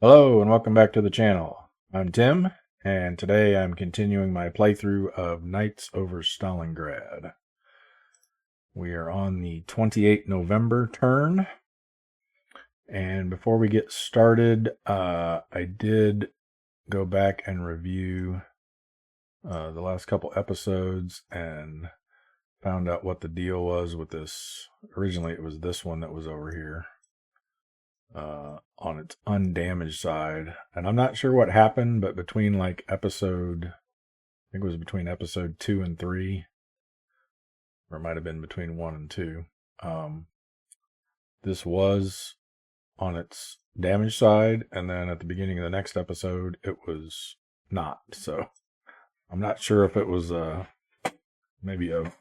Hello and welcome back to the channel. I'm Tim, and today I'm continuing my playthrough of Knights over Stalingrad. We are on the 28 November turn, and before we get started, I did go back and review the last couple episodes and found out what the deal was with this. Originally it was this one that was over here. On its undamaged side. And I'm not sure what happened, but between I think it was between episode 2 and 3, or it might have been between 1 and 2. This was on its damaged side, and then at the beginning of the next episode, it was not. So I'm not sure if it was maybe a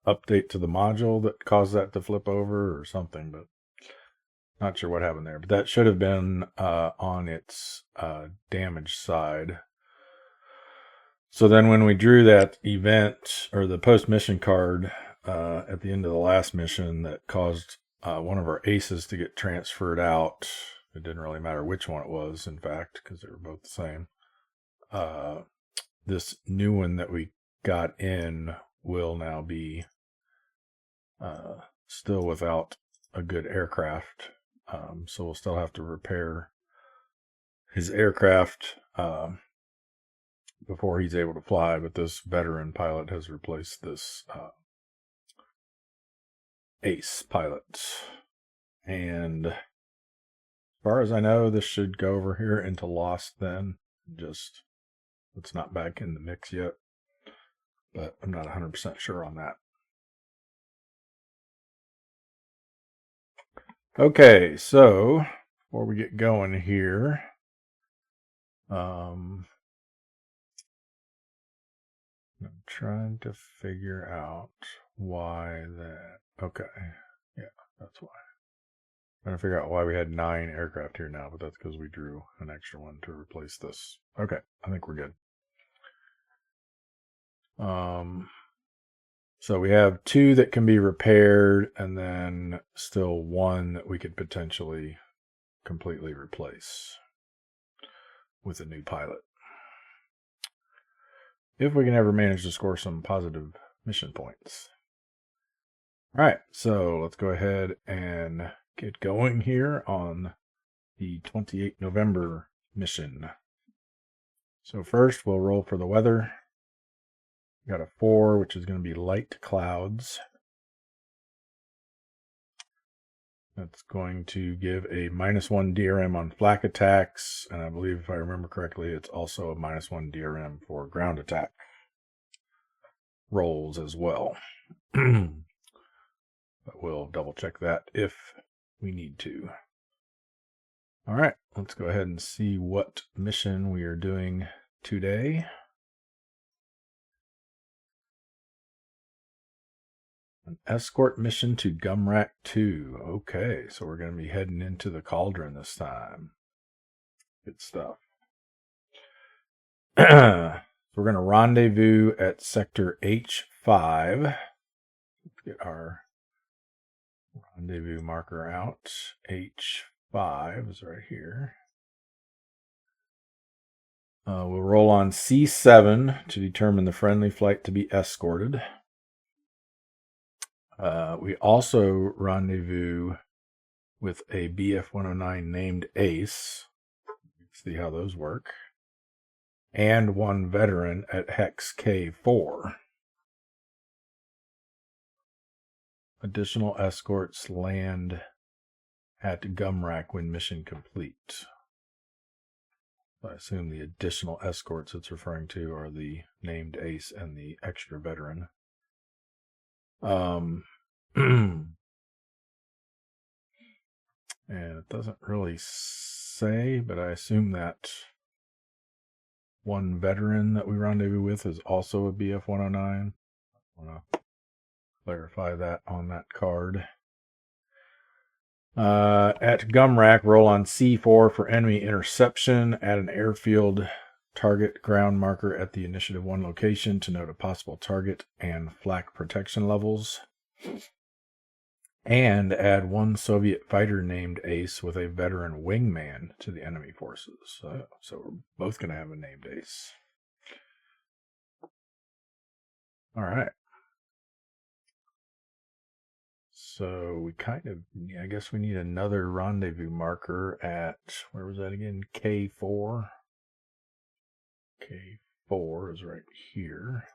update to the module that caused that to flip over or something, but not sure what happened there, but that should have been on its damaged side. So then when we drew that event or the post-mission card at the end of the last mission that caused one of our aces to get transferred out, it didn't really matter which one it was, in fact, because they were both the same. This new one that we got in will now be still without a good aircraft. So we'll still have to repair his aircraft before he's able to fly, but this veteran pilot has replaced this ace pilot. And as far as I know, this should go over here into Lost then. Just, it's not back in the mix yet, but I'm not 100% sure on that. Okay, so before we get going here, I'm trying to figure out why that. Okay, yeah, that's why. I'm trying to figure out why we had 9 aircraft here now, but that's because we drew an extra one to replace this. Okay, I think we're good. So we have 2 that can be repaired, and then still 1 that we could potentially completely replace with a new pilot, if we can ever manage to score some positive mission points. All right, so let's go ahead and get going here on the 28 November mission. So first we'll roll for the weather. We got a 4, which is going to be light clouds. That's going to give a -1 DRM on flak attacks, and I believe if I remember correctly, it's also a -1 DRM for ground attack rolls as well. But we'll double check that if we need to. All right, let's go ahead and see what mission we are doing today. An escort mission to Gumrack 2. Okay, so we're going to be heading into the cauldron this time. Good stuff. So we're going to rendezvous at sector H5. Let's get our rendezvous marker out. H5 is right here. We'll roll on C7 to determine the friendly flight to be escorted. We also rendezvous with a BF-109 named Ace. Let's see how those work. And 1 veteran at Hex K4. Additional escorts land at Gumrack when mission complete. I assume the additional escorts it's referring to are the named Ace and the extra veteran. And it doesn't really say, but I assume that 1 veteran that we rendezvous with is also a BF-109. I want to clarify that on that card. At Gumrack, roll on C4 for enemy interception. Add an airfield target ground marker at the Initiative 1 location to note a possible target and flak protection levels. And add one Soviet fighter named Ace with a veteran wingman to the enemy forces. So we're both going to have a named Ace. All right. So we kind of, I guess we need another rendezvous marker at, where was that again? K4. K4 is right here.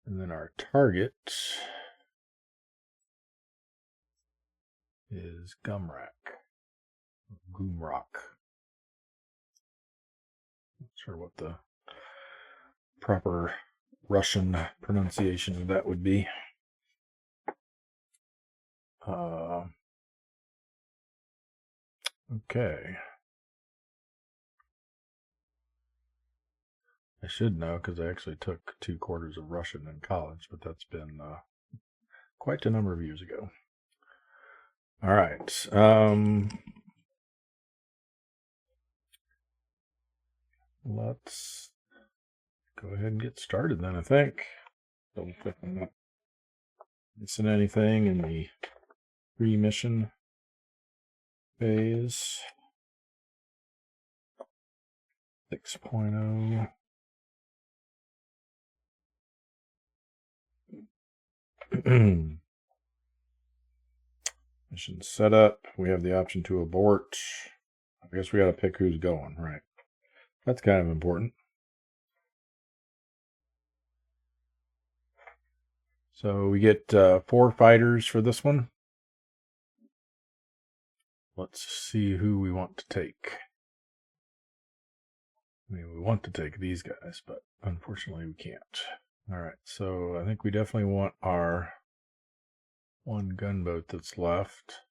And then our target is Gumrak. Gumrak. Not sure what the proper Russian pronunciation of that would be. Okay. I should know because I actually took 2 quarters of Russian in college, but that's been quite a number of years ago. All right. Let's go ahead and get started then, I think. Double click on that. Missing anything in the pre-mission phase. 6.0. Mission setup. We have the option to abort. I guess we got to pick who's going, right? That's kind of important. So we get 4 fighters for this one. Let's see who we want to take. I mean, we want to take these guys, but unfortunately we can't. All right, so I think we definitely want our 1 gunboat that's left.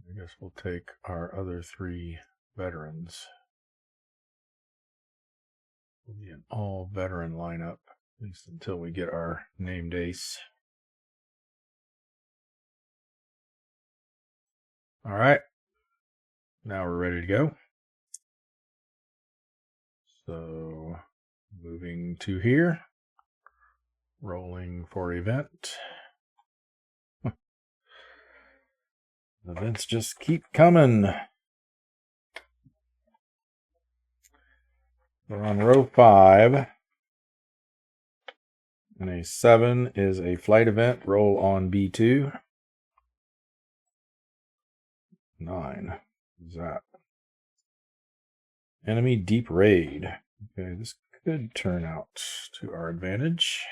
I guess we'll take our other 3 veterans. It'll be an all-veteran lineup, at least until we get our named ace. All right, now we're ready to go. So, moving to here, rolling for event. Events just keep coming. We're on row 5. And a 7 is a flight event. Roll on B2. 9 is that. Enemy deep raid. Okay, this could turn out to our advantage.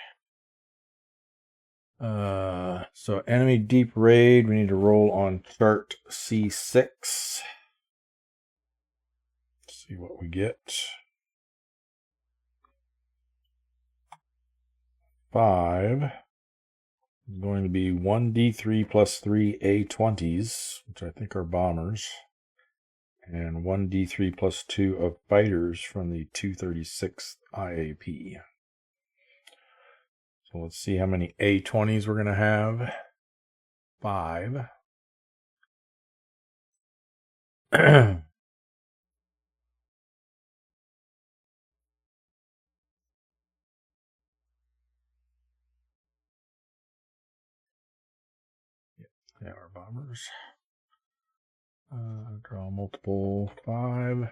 So enemy deep raid, we need to roll on chart C6. See what we get. 5 is going to be 1D3 plus 3 A20s, which I think are bombers, and 1D3 plus 2 of fighters from the 236th IAP. So let's see how many A20s we're going to have. 5. Yeah, our bombers. Draw multiple 5.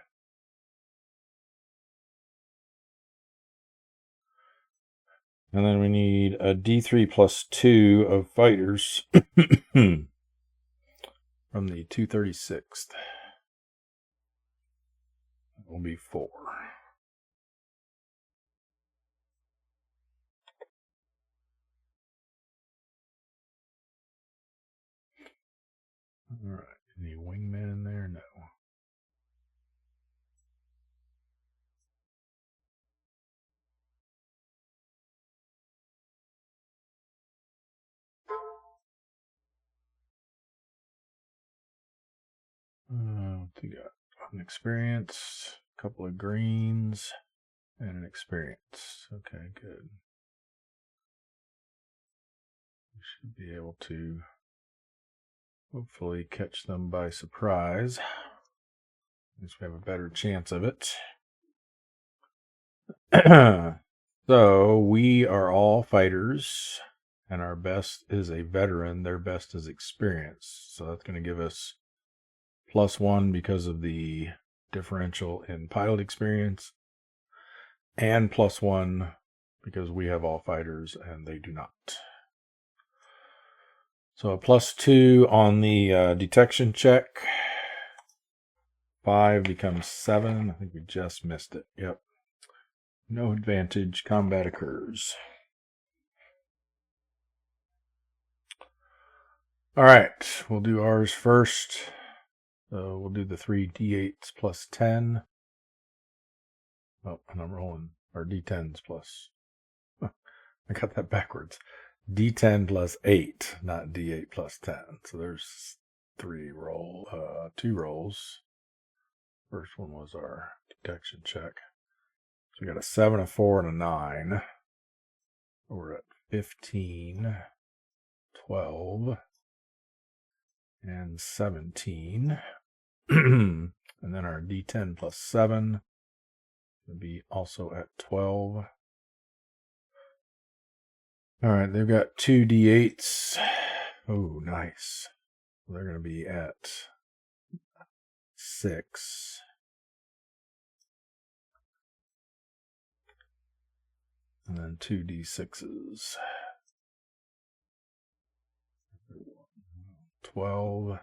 And then we need a D3 plus 2 of fighters from the 236th. That will be 4. All right. Any wingmen in there? No. We got an experience, a couple of greens, and an experience. Okay, good. We should be able to hopefully catch them by surprise. At least we have a better chance of it. So we are all fighters. And our best is a veteran. Their best is experience. So that's going to give us +1 because of the differential in pilot experience, and +1 because we have all fighters and they do not. So a +2 on the detection check. 5 becomes 7. I think we just missed it. Yep. No advantage. Combat occurs. All right. We'll do ours first. We'll do the 3 D8s plus 10. Oh, and I'm rolling. Or D10s plus. I got that backwards. D10 plus 8, not D8 plus 10. So there's 2 rolls. First one was our detection check. So we got a 7, a 4, and a 9. We're at 15, 12, and 17. And then our D10 plus 7 will be also at 12. All right, they've got 2 D8s. Oh, nice. They're going to be at 6. And then 2 D6s. 12.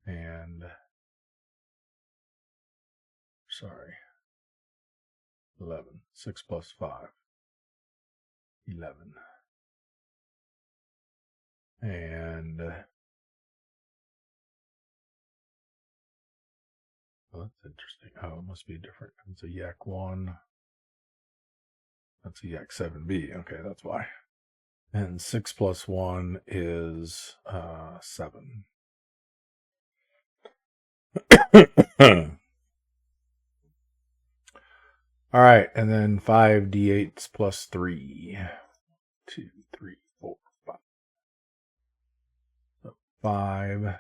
And, 11. 6 plus 5. 11. And, oh, that's interesting. Oh, it must be different. It's a Yak 1. That's a Yak 7B. Okay, that's why. And 6 plus 1 is 7. All right, and then 5 D8s plus 3. 2, 3, 4, 5. So 5.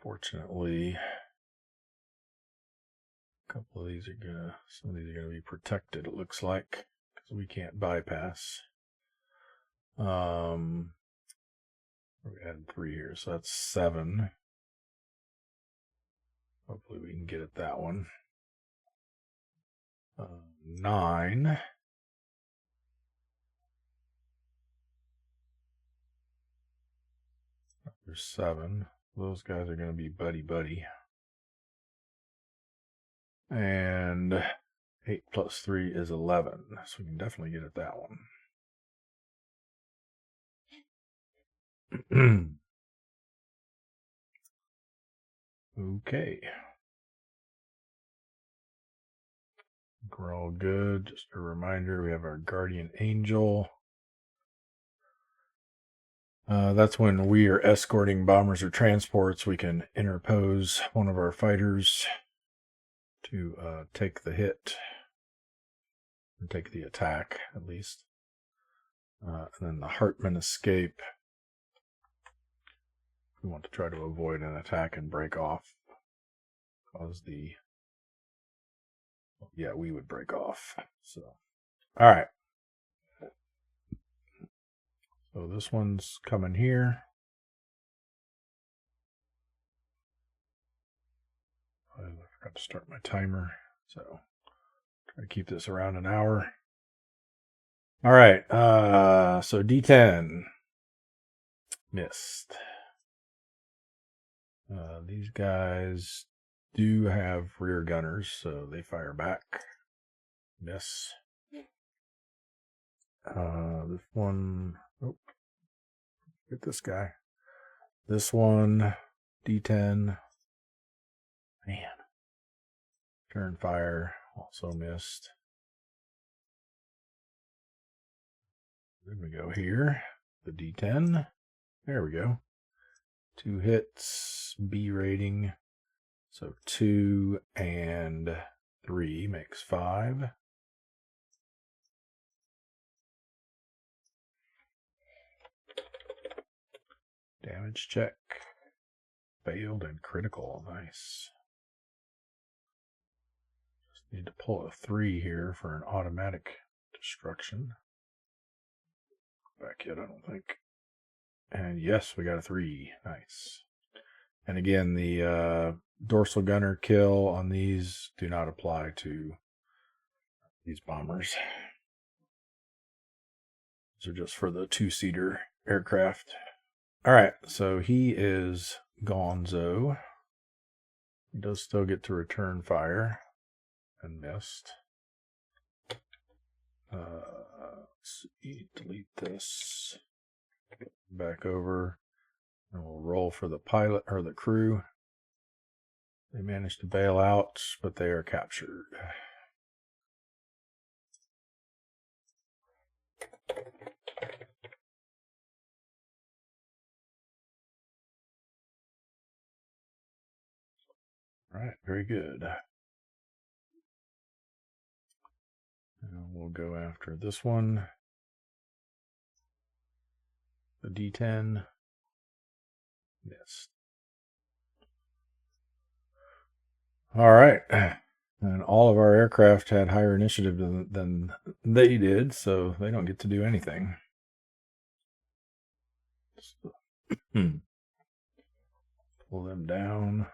Fortunately, some of these are gonna be protected, it looks like, because we can't bypass. We added 3 here, so that's 7. Hopefully we can get at that one. 9. There's 7. Those guys are going to be buddy. And 8 plus 3 is 11. So we can definitely get at that one. Okay. We're all good. Just a reminder, we have our guardian angel. That's when we are escorting bombers or transports. We can interpose one of our fighters to take the hit, or take the attack at least. And then the Hartman escape. We want to try to avoid an attack and break off. We would break off. So, all right. So this one's coming here. I forgot to start my timer, so try to keep this around an hour. All right. So D10 missed. These guys do have rear gunners, so they fire back. Miss. This one. Oh, get this guy. This one. D10. Man. Turn fire. Also missed. Then we go here. The D10. There we go. 2 hits. B rating. So 2 and 3 makes 5. Damage check. Failed and critical. Nice. Just Need to pull a 3 here for an automatic destruction. Back yet, I don't think. And yes, we got a 3. Nice. And again, the dorsal gunner kill on these do not apply to these bombers. These are just for the 2-seater aircraft. All right, so he is gonzo. He does still get to return fire and missed. Let's see, delete this. Back over. And we'll roll for the pilot or the crew. They managed to bail out, but they are captured. All right, very good. And we'll go after this one. The D10. Yes. All right. And all of our aircraft had higher initiative than they did, so they don't get to do anything. Pull them down.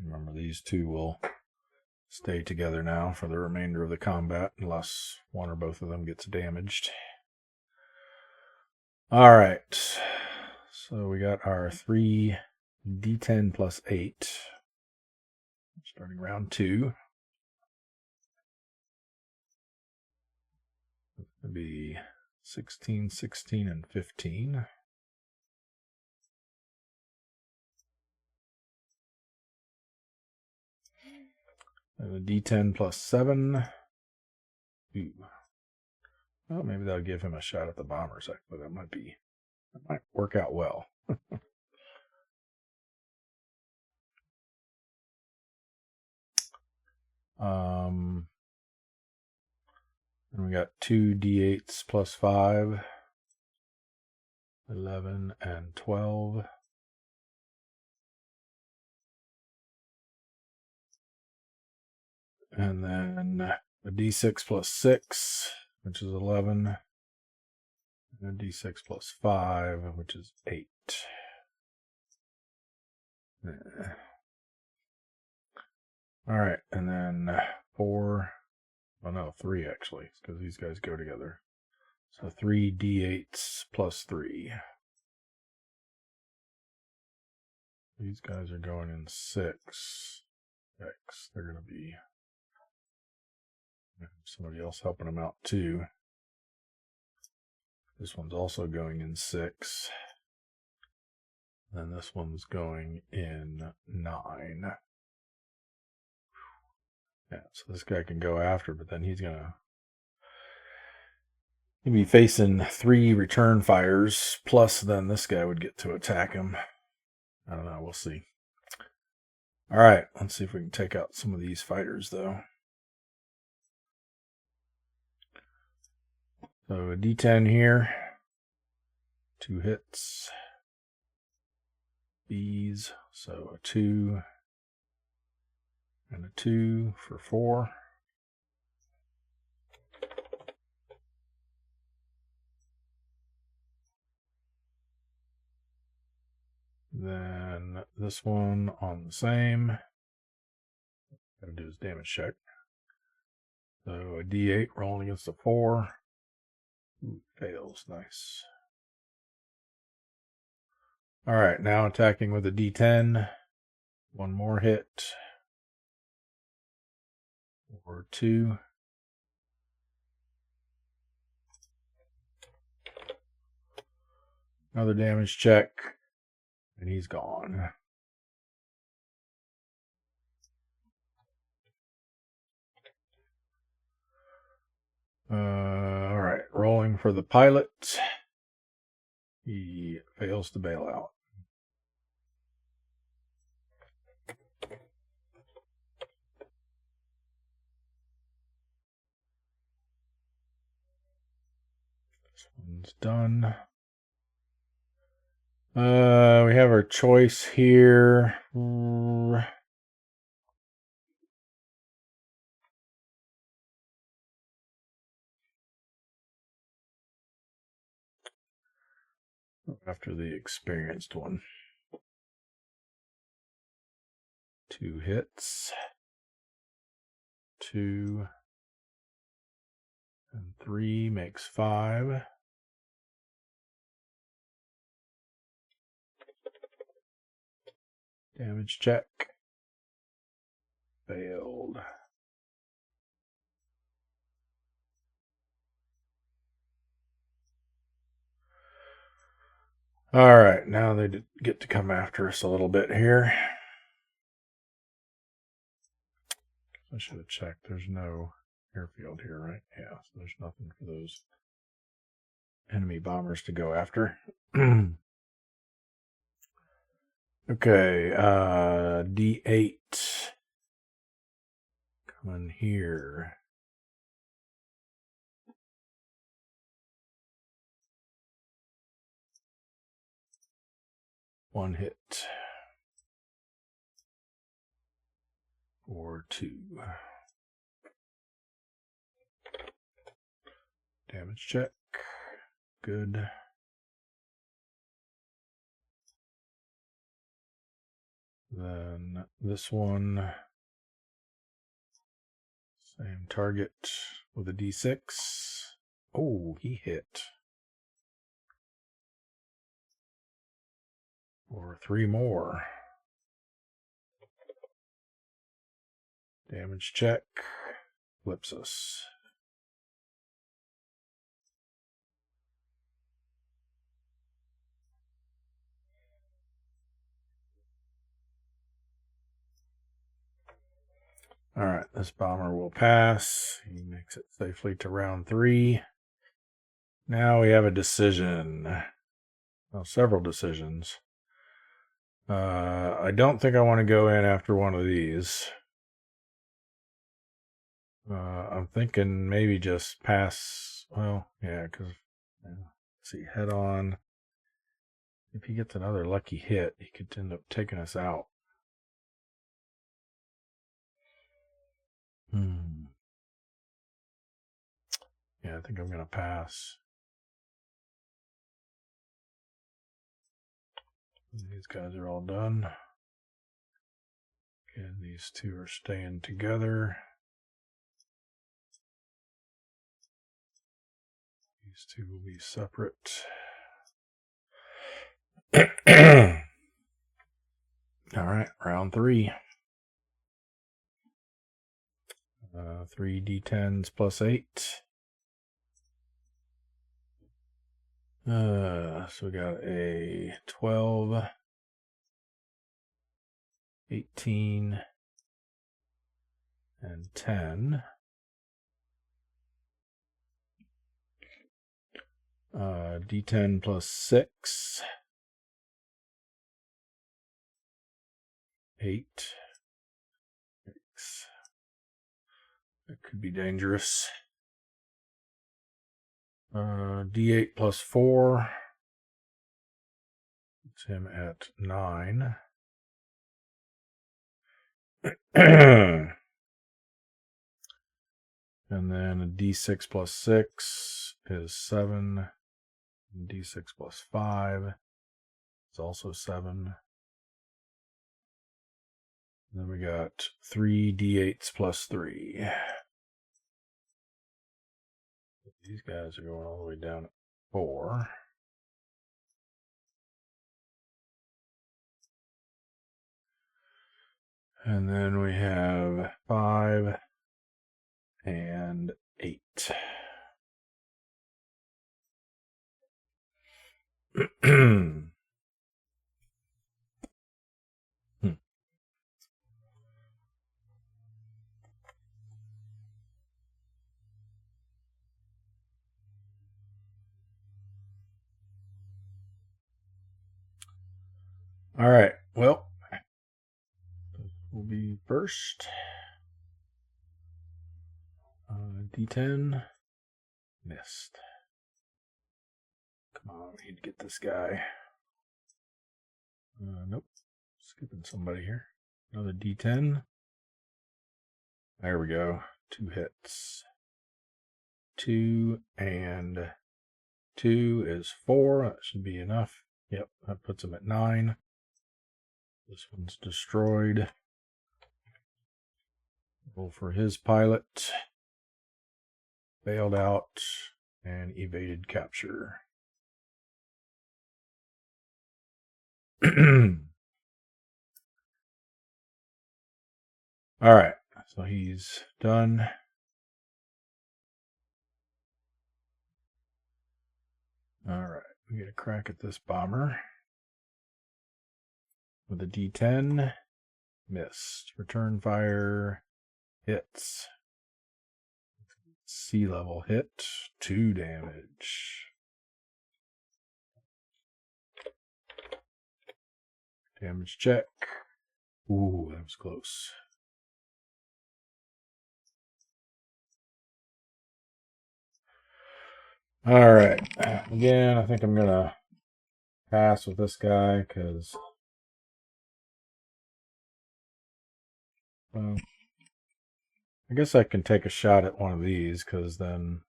Remember, these two will stay together now for the remainder of the combat, unless one or both of them gets damaged. All right. So we got our 3 D10 plus 8. Starting round 2. It'll be 16, 16, and 15. And a D10 plus 7. Ooh. Well, maybe that'll give him a shot at the bombers. But that might work out well. And we got 2 D8s plus 5. 11 and 12. And then a D6 plus 6, which is 11. And a D6 plus 5, which is 8. All right, and then 4. Well, no, 3 actually, because these guys go together. So 3 D8s plus 3. These guys are going in 6. X. They're going to be somebody else helping them out too. This one's also going in 6. Then this one's going in 9. Yeah, so this guy can go after, but then he'll be facing 3 return fires, plus then this guy would get to attack him. I don't know, we'll see. All right, let's see if we can take out some of these fighters, though. So a D10 here. 2 hits. B's, so a 2 and a 2 for 4. Then this one on the same. Gotta do his damage check. So a D8 rolling against a 4. Ooh, fails, nice. All right, now attacking with a D10. 1 more hit. Or 2. Another damage check. And he's gone. All right, rolling for the pilot. He fails to bail out. This one's done. We have our choice here. After the experienced one. 2 hits. 2 and 3 makes 5. Damage check. Failed. All right, now they get to come after us a little bit here. I should have checked. There's no airfield here, right? Yeah, so there's nothing for those enemy bombers to go after. Okay, D8. Coming here. One hit. Or 2. Damage check. Good. Then this one. Same target with a D6. Oh, he hit. Or 3 more. Damage check. Flips us. All right, this bomber will pass. He makes it safely to round 3. Now we have a decision. Well, several decisions. I don't think I want to go in after one of these. I'm thinking maybe just pass. Well, yeah, because let's see, head on. If he gets another lucky hit, he could end up taking us out. Yeah, I think I'm going to pass. These guys are all done. And these 2 are staying together. These 2 will be separate. All right, round 3. 3 D10s plus 8. So we got a 12, 18, and 10. D10 plus 6. 8. 6. That could be dangerous. D8 plus 4. It's him at 9. And then a D6 plus 6 is 7. D6 plus 5 is also 7. And then we got 3 D8s plus 3. These guys are going all the way down at 4. And then we have 5 and 8. All right. Well, will be first. D10 missed. Come on, we need to get this guy. Nope. Skipping somebody here. Another D10. There we go. 2 hits. 2 and 2 is 4. That should be enough. Yep, that puts him at 9. This one's destroyed. Roll for his pilot. Bailed out and evaded capture. All right, so he's done. All right, we get a crack at this bomber with a D10. Missed. Return fire. Hits. Sea level hit. 2 damage. Damage check. Ooh, that was close. All right. Again, I think I'm going to pass with this guy because I guess I can take a shot at one of these because then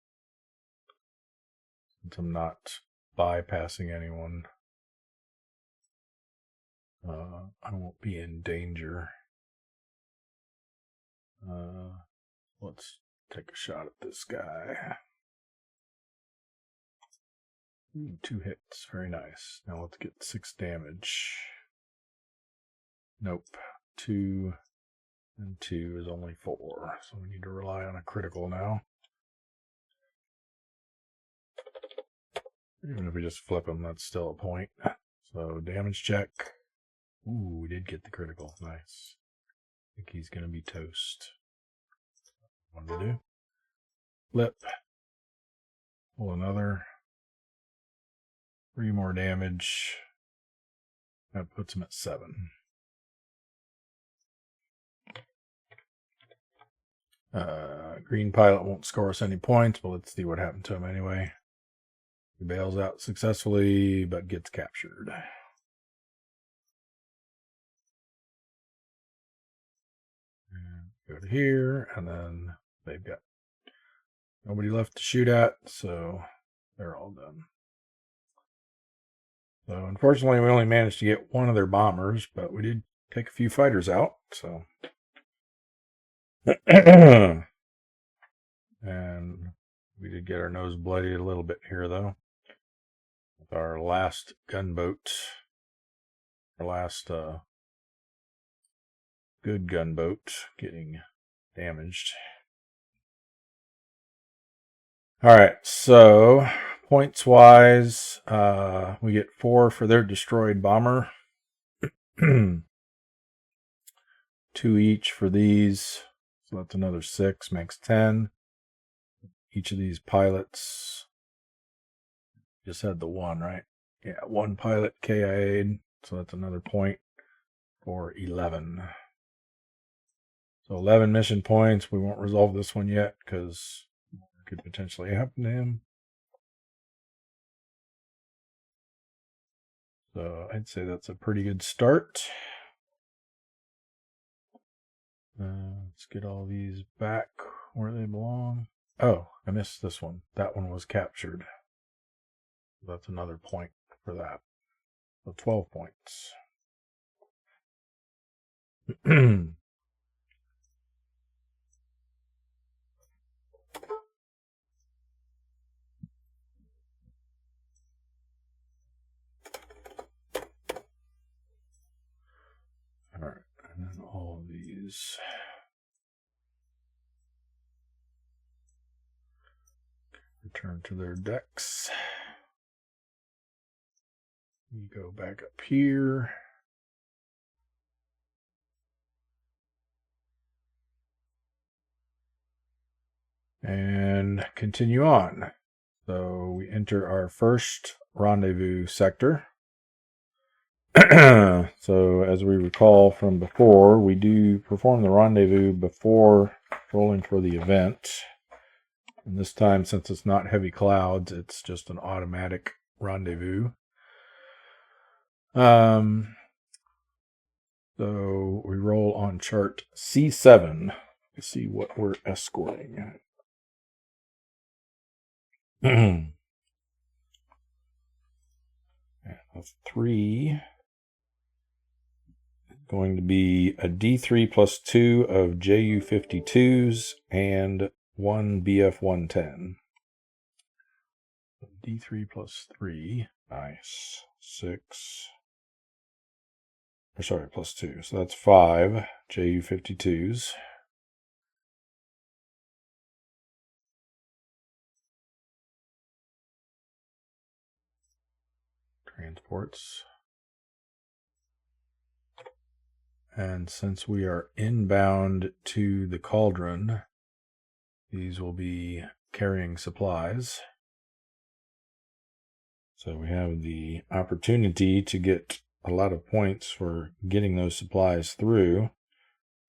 since I'm not bypassing anyone, I won't be in danger. Let's take a shot at this guy. 2 hits. Very nice. Now let's get 6 damage. Nope. 2 and 2 is only 4. So we need to rely on a critical now. Even if we just flip him, that's still a point. So damage check. Ooh, we did get the critical. Nice. I think he's going to be toast. What to do? Flip. Pull another. 3 more damage. That puts him at 7. Green pilot won't score us any points, but let's see what happened to him anyway. He bails out successfully, but gets captured. And go to here, and then they've got nobody left to shoot at, so they're all done. So unfortunately, we only managed to get one of their bombers, but we did take a few fighters out, so. And we did get our nose bloodied a little bit here, though. With our last gunboat. Our last good gunboat getting damaged. Alright, so points-wise, we get 4 for their destroyed bomber. 2 each for these. So that's another 6, makes 10. Each of these pilots just had the 1, right? Yeah, 1 pilot KIA'd, so that's another point for 11. So 11 mission points. We won't resolve this one yet because it could potentially happen to him. So I'd say that's a pretty good start. Let's get all these back where they belong. Oh, I missed this one. That one was captured. That's another point for that. So 12 points. All right, and then all of these. Return to their decks. We go back up here. And continue on. So we enter our first rendezvous sector. So as we recall from before, we do perform the rendezvous before rolling for the event. And this time, since it's not heavy clouds, it's just an automatic rendezvous. So we roll on chart C7 to see what we're escorting. 3 going to be a D3 plus 2 of JU52s and 1 BF110. D3 plus 3, nice, 6, or sorry, plus 2, so that's 5 JU52s. Transports. And since we are inbound to the cauldron, these will be carrying supplies. So we have the opportunity to get a lot of points for getting those supplies through,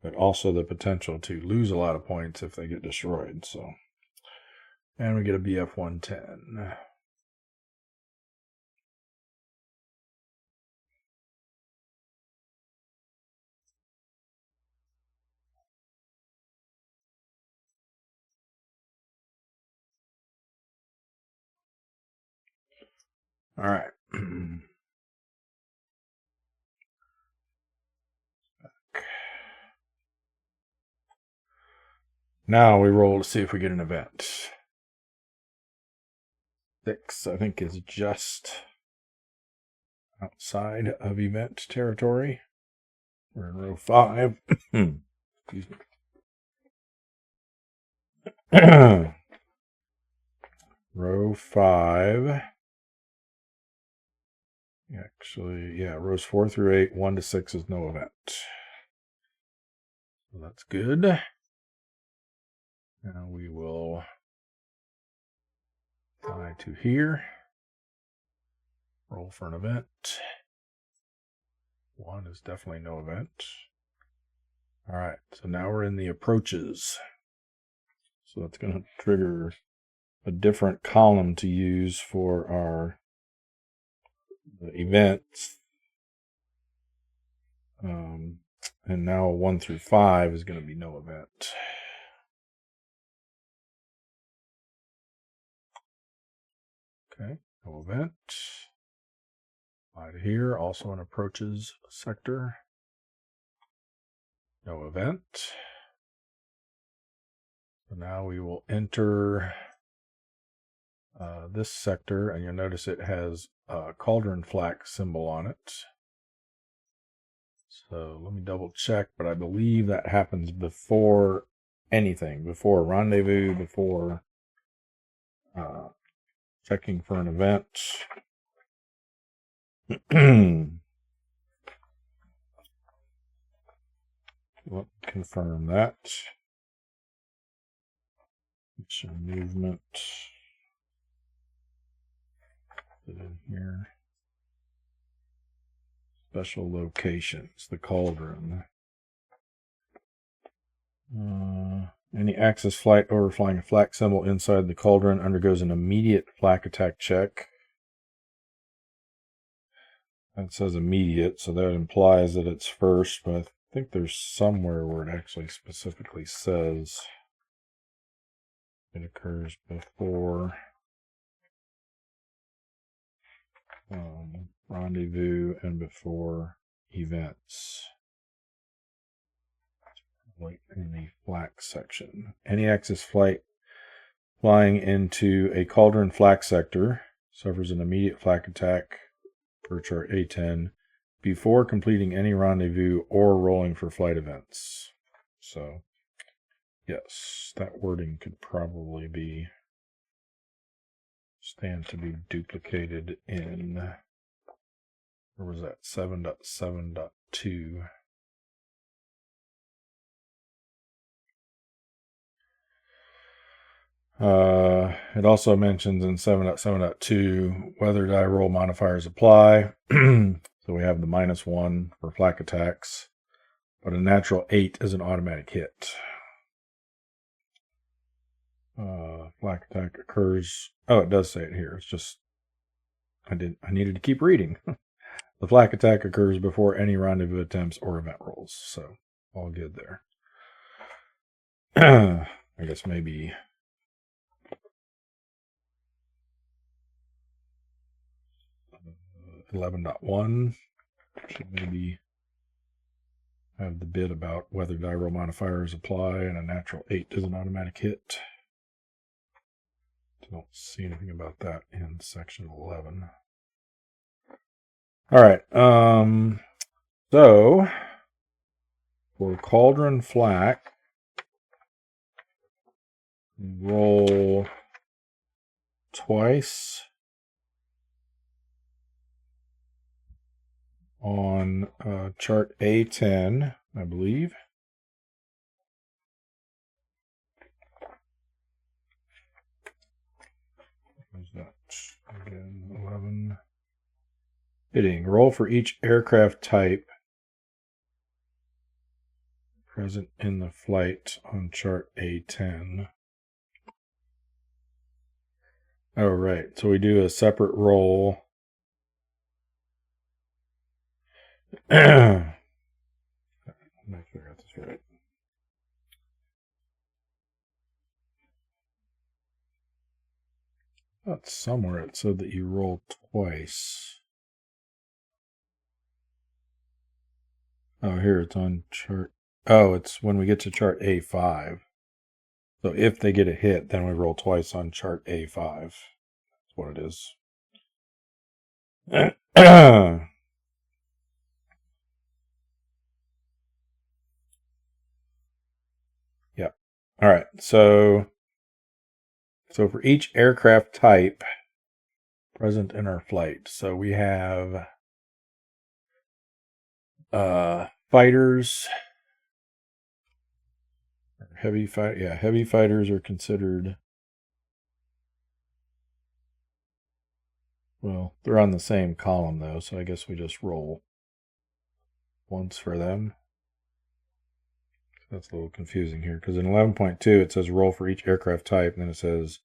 but also the potential to lose a lot of points if they get destroyed. So, and we get a BF110. All right. Now we roll to see if we get an event. 6, I think, is just outside of event territory. We're in row 5. Excuse me. Row 5. Actually, yeah, rows 4 through 8, 1 to 6 is no event. So that's good. Now we will fly to here. Roll for an event. 1 is definitely no event. All right, so now we're in the approaches. So that's going to trigger a different column to use for our events. And now 1 through 5 is going to be no event. Okay, no event. Fly to here, also an approaches sector. No event. So now we will enter this sector, and you'll notice it has a cauldron flak symbol on it. So let me double check, but I believe that happens before anything, before a rendezvous, before checking for an event. Let me confirm that. Mission movement. Put it in here. Special locations, the cauldron. Any Axis flight overflying a flak symbol inside the cauldron undergoes an immediate flak attack check. That says immediate, so that implies that it's first, but I think there's somewhere where it actually specifically says it occurs before rendezvous and before events. Like in the flak section. Any Axis flight flying into a cauldron flak sector suffers an immediate flak attack per chart A10 before completing any rendezvous or rolling for flight events. So, yes, that wording could probably stand to be duplicated in, where was that, 7.7.2. It also mentions in 7.7.2 whether die roll modifiers apply. So we have the -1 for flak attacks, but a natural 8 is an automatic hit. Flak attack occurs. Oh, it does say it here. It's just I needed to keep reading. The flak attack occurs before any rendezvous attempts or event rolls, so all good there. I guess maybe 11.1 should maybe have the bit about whether die roll modifiers apply and a natural 8 is an automatic hit. Don't see anything about that in section 11. All right. So for Cauldron Flak, roll twice on chart A10, I believe. Where's that? Again, 11. Hitting. Roll for each aircraft type present in the flight on chart A10. Oh, right. So we do a separate roll. Let me figure out this right. But somewhere it said that you roll twice. Oh, here it's on chart. Oh, it's when we get to chart A5. So if they get a hit, then we roll twice on chart A5. That's what it is. Yep. All right. So for each aircraft type present in our flight, so we have fighters. Heavy fighters are considered. Well, they're on the same column though, so I guess we just roll once for them. That's a little confusing here because in 11.2 it says roll for each aircraft type, and then it says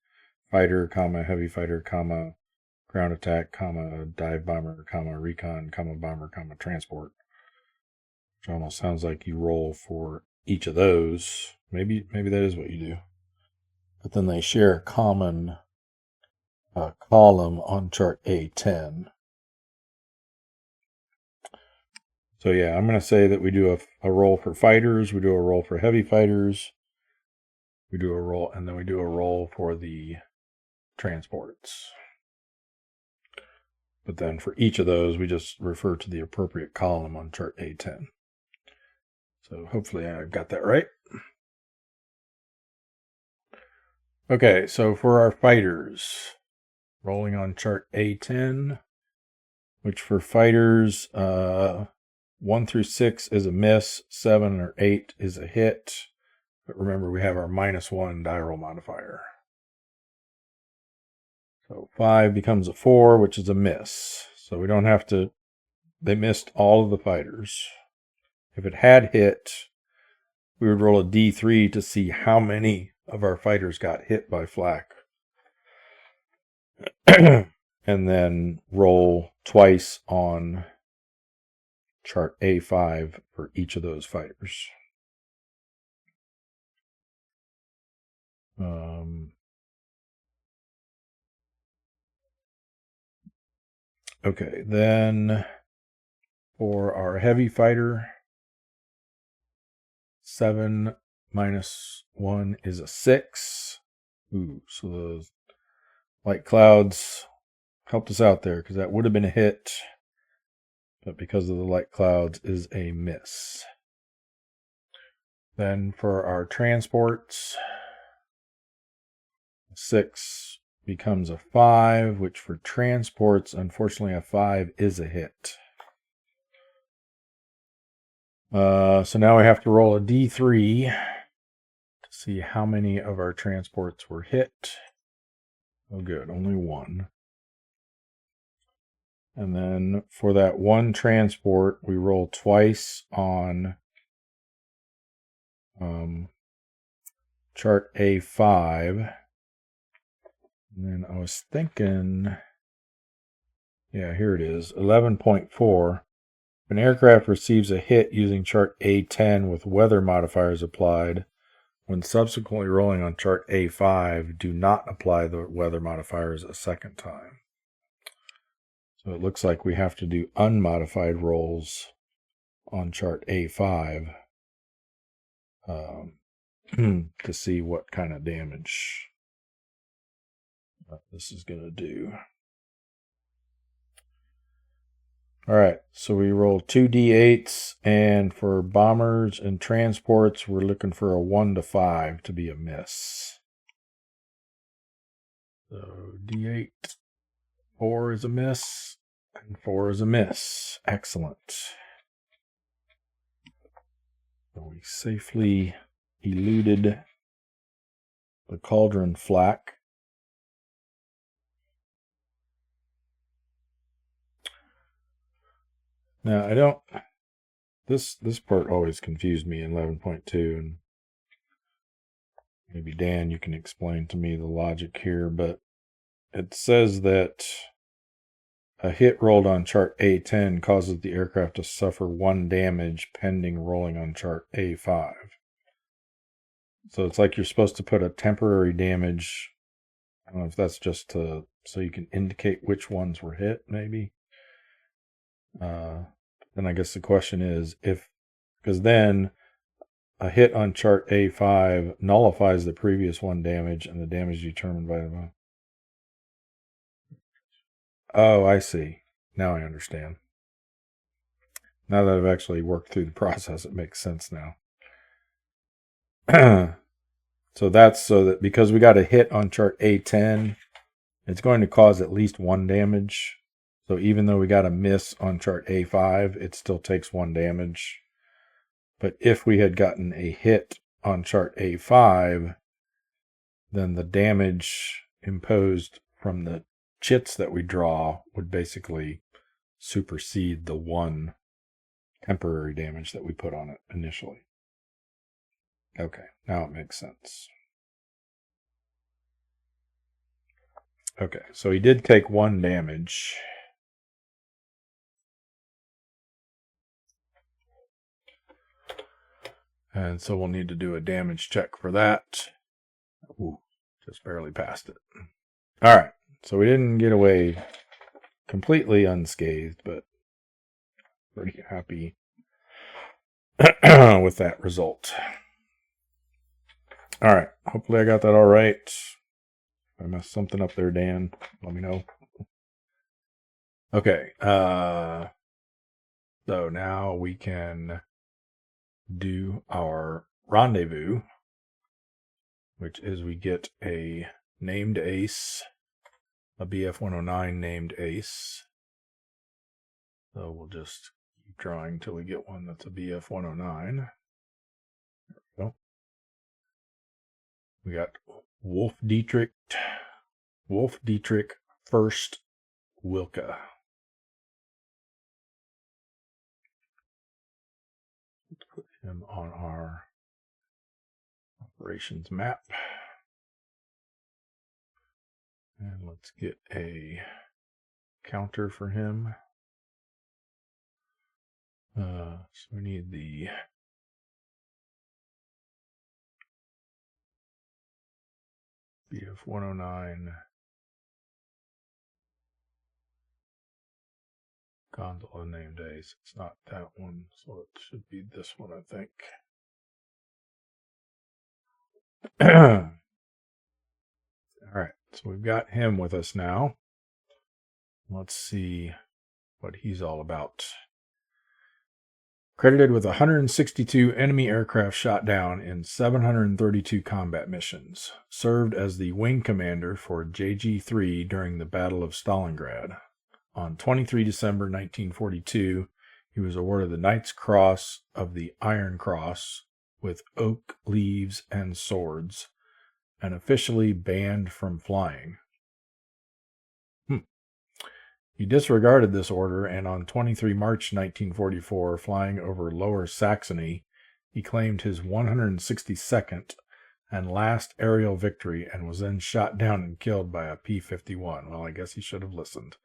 fighter, comma, heavy fighter, comma, ground attack, comma, dive bomber, comma, recon, comma, bomber, comma, transport. Which almost sounds like you roll for each of those. Maybe that is what you do. But then they share a common column on chart A10. So yeah, I'm going to say that we do a roll for fighters, we do a roll for heavy fighters, we do a roll, and then we do a roll for the transports. But then for each of those, we just refer to the appropriate column on chart A10. So hopefully I got that right. Okay, so for our fighters, rolling on chart A10, which for fighters, 1 through 6 is a miss, 7 or 8 is a hit. But remember, we have our -1 die roll modifier. So 5 becomes a 4, which is a miss. So we don't have to, they missed all of the fighters. If it had hit, we would roll a D3 to see how many of our fighters got hit by flak. And then roll twice on chart A5 for each of those fighters. Okay, then for our heavy fighter, 7 minus 1 is a 6. Ooh, so those light clouds helped us out there because that would have been a hit. But because of the light clouds is a miss. Then for our transports, 6 becomes a 5, which for transports, unfortunately, a 5 is a hit. So now we have to roll a D3 to see how many of our transports were hit. Oh, good, only 1. And then for that 1 transport, we roll twice on chart A5. And then I was thinking Yeah, here it is. 11.4. If an aircraft receives a hit using chart A10 with weather modifiers applied, when subsequently rolling on chart A5, do not apply the weather modifiers a second time. So it looks like we have to do unmodified rolls on chart A5 to see what kind of damage this is going to do. All right, so we roll 2d8s, and for bombers and transports, we're looking for a 1 to 5 to be a miss. So d8, 4 is a miss, and 4 is a miss. Excellent. So we safely eluded the cauldron flak. Now, I don't... This part always confused me in 11.2, and maybe Dan, you can explain to me the logic here, but it says that a hit rolled on chart A10 causes the aircraft to suffer 1 damage pending rolling on chart A5. So it's like you're supposed to put a temporary damage. I don't know if that's just to so you can indicate which ones were hit, maybe. Then I guess the question is because then a hit on chart A5 nullifies the previous 1 damage and the damage determined by the... Oh, I see. Now I understand. Now that I've actually worked through the process, it makes sense now. So that's so that because we got a hit on chart A10, it's going to cause at least 1 damage. So even though we got a miss on chart A5, it still takes 1 damage. But if we had gotten a hit on chart A5, then the damage imposed from the chits that we draw would basically supersede the 1 temporary damage that we put on it initially. Okay, now it makes sense. Okay, so he did take 1 damage. And so we'll need to do a damage check for that. Ooh, just barely passed it. All right, so we didn't get away completely unscathed, but pretty happy with that result. All right, hopefully I got that all right. If I messed something up there, Dan, let me know. Okay, so now we can do our rendezvous, which is we get a named ace, a BF-109 named ace. So we'll just keep drawing till we get one that's a BF-109. There we go. We got Wolf Dietrich First Wilka. Let's put him on our operations map. And let's get a counter for him. So we need the BF-109 gondola named ace. It's not that one, so it should be this one, I think. All right, so we've got him with us now. Let's see what he's all about. Credited with 162 enemy aircraft shot down in 732 combat missions. Served as the wing commander for JG3 during the Battle of Stalingrad. On 23 December 1942, he was awarded the Knight's Cross of the Iron Cross with oak leaves and swords, and officially banned from flying. He disregarded this order, and on 23 March 1944, flying over Lower Saxony, he claimed his 162nd and last aerial victory and was then shot down and killed by a P-51. Well, I guess he should have listened.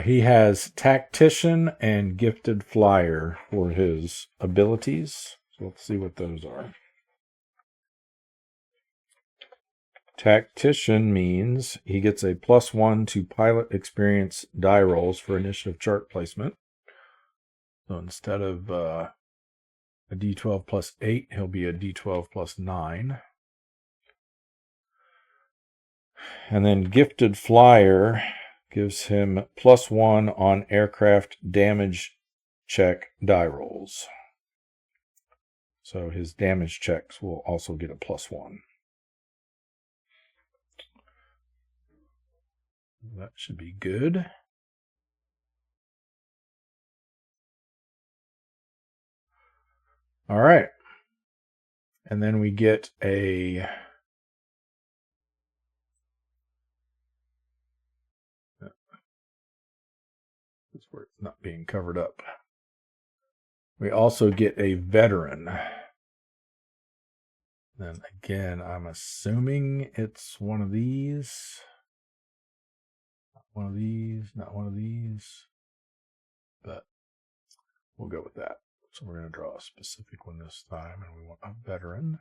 He has Tactician and Gifted Flyer for his abilities. So let's see what those are. Tactician means he gets a +1 to pilot experience die rolls for initiative chart placement. So instead of a D12 plus 8, he'll be a D12 plus 9. And then Gifted Flyer gives him +1 on aircraft damage check die rolls. So his damage checks will also get a +1. That should be good. All right. And then we get a... That's where it's not being covered up. We also get a veteran. Then again, I'm assuming it's one of these. Not one of these, not one of these. But we'll go with that. So we're going to draw a specific one this time, and we want a veteran.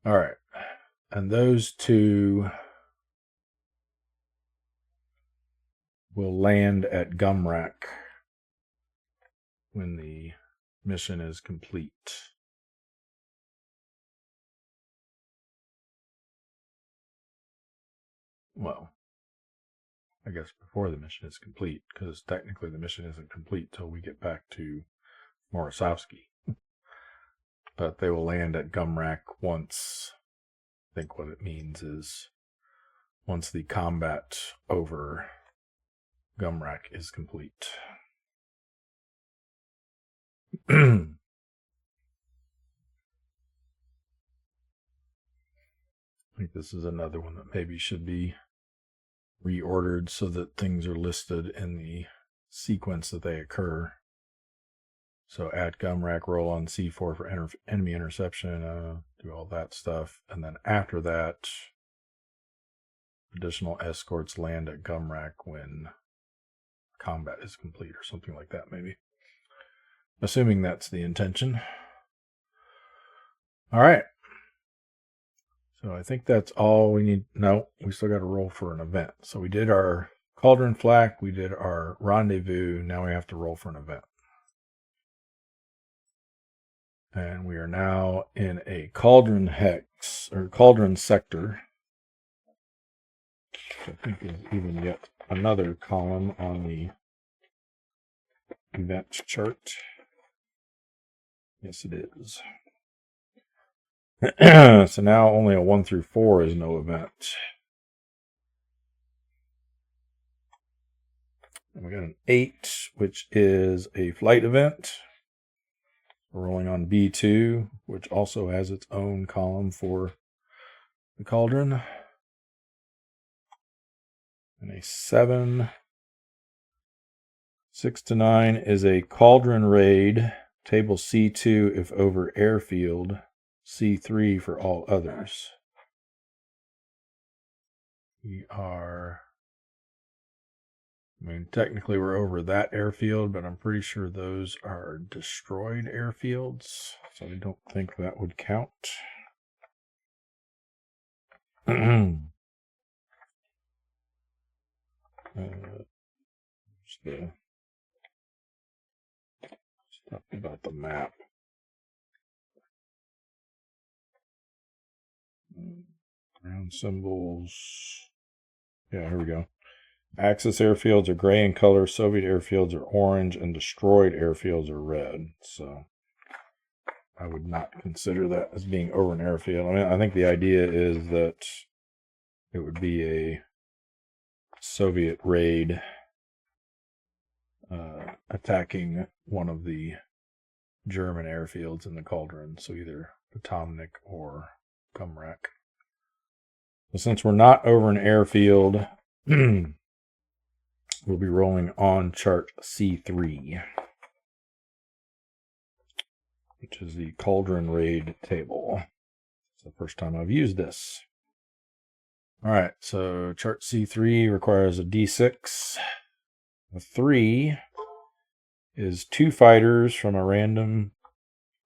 All right. And those two will land at Gumrack when the mission is complete. Well, I guess before the mission is complete, because technically the mission isn't complete till we get back to Morosovsky. But they will land at Gumrack once. I think what it means is once the combat over Gumrack is complete. I think this is another one that maybe should be reordered so that things are listed in the sequence that they occur. So at Gumrack, roll on C4 for enemy interception, do all that stuff. And then after that, additional escorts land at Gumrack when combat is complete or something like that, maybe. Assuming that's the intention. All right. So I think that's all we need. No, we still got to roll for an event. So we did our Cauldron Flak, we did our Rendezvous. Now we have to roll for an event. And we are now in a Cauldron Hex, or Cauldron Sector. I think there's even yet another column on the event chart. Yes, it is. So now only a 1 through 4 is no event. And we got an 8, which is a flight event. We're rolling on B2, which also has its own column for the cauldron. And a 7. 6 to 9 is a cauldron raid. Table C2 if over airfield. C3 for all others. We are... I mean, technically we're over that airfield, but I'm pretty sure those are destroyed airfields, so I don't think that would count. The stuff about the map. Ground symbols. Yeah, here we go. Axis airfields are gray in color, Soviet airfields are orange, and destroyed airfields are red. So I would not consider that as being over an airfield. I mean, I think the idea is that it would be a Soviet raid attacking one of the German airfields in the Cauldron. So either Potomnik or Gumrack. So since we're not over an airfield, we'll be rolling on chart C3, which is the Cauldron Raid table. It's the first time I've used this. All right, so chart C3 requires a D6. A 3 is 2 fighters from a random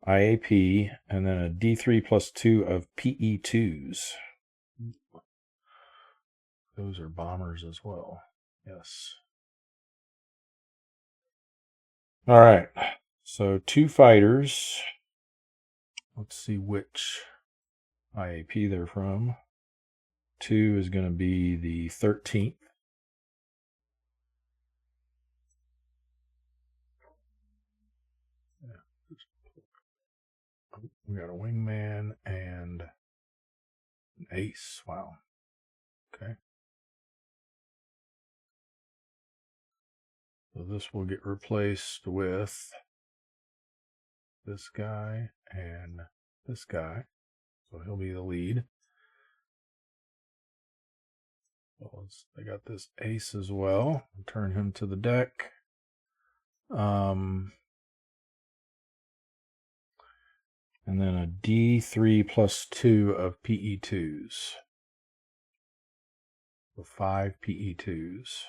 IAP, and then a D3 plus 2 of PE2s. Those are bombers as well. Yes. All right, so 2 fighters. Let's see which IAP they're from. 2 is going to be the 13th. We got a wingman and an ace. Wow. Okay. So this will get replaced with this guy and this guy. So he'll be the lead. Well, they got this ace as well. I'll turn him to the deck. And then a D3 plus 2 of PE2s. So 5 PE2s.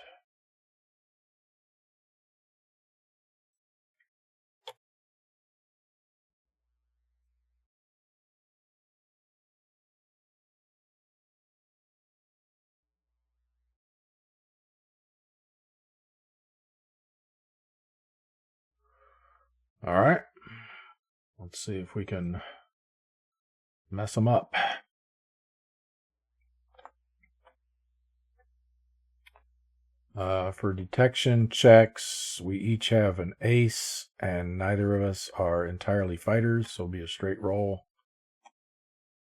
All right. Let's see if we can mess them up. For detection checks, we each have an ace, and neither of us are entirely fighters, so it'll be a straight roll.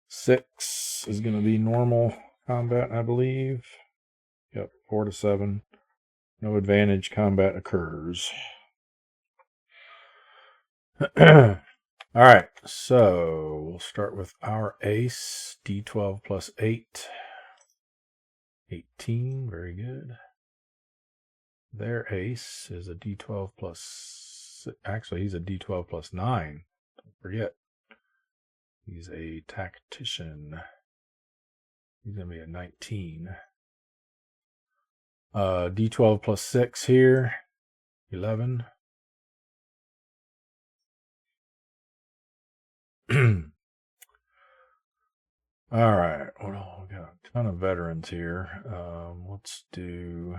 6 is going to be normal combat, I believe. Yep, 4 to 7. No advantage combat occurs. All right, so we'll start with our ace, D12 plus 8. 18, very good. Their ace is a D12 plus... Actually, he's a D12 plus 9. Don't forget. He's a tactician. He's going to be a 19. D12 plus 6 here. 11. All right. Well, we got a ton of veterans here. Let's do...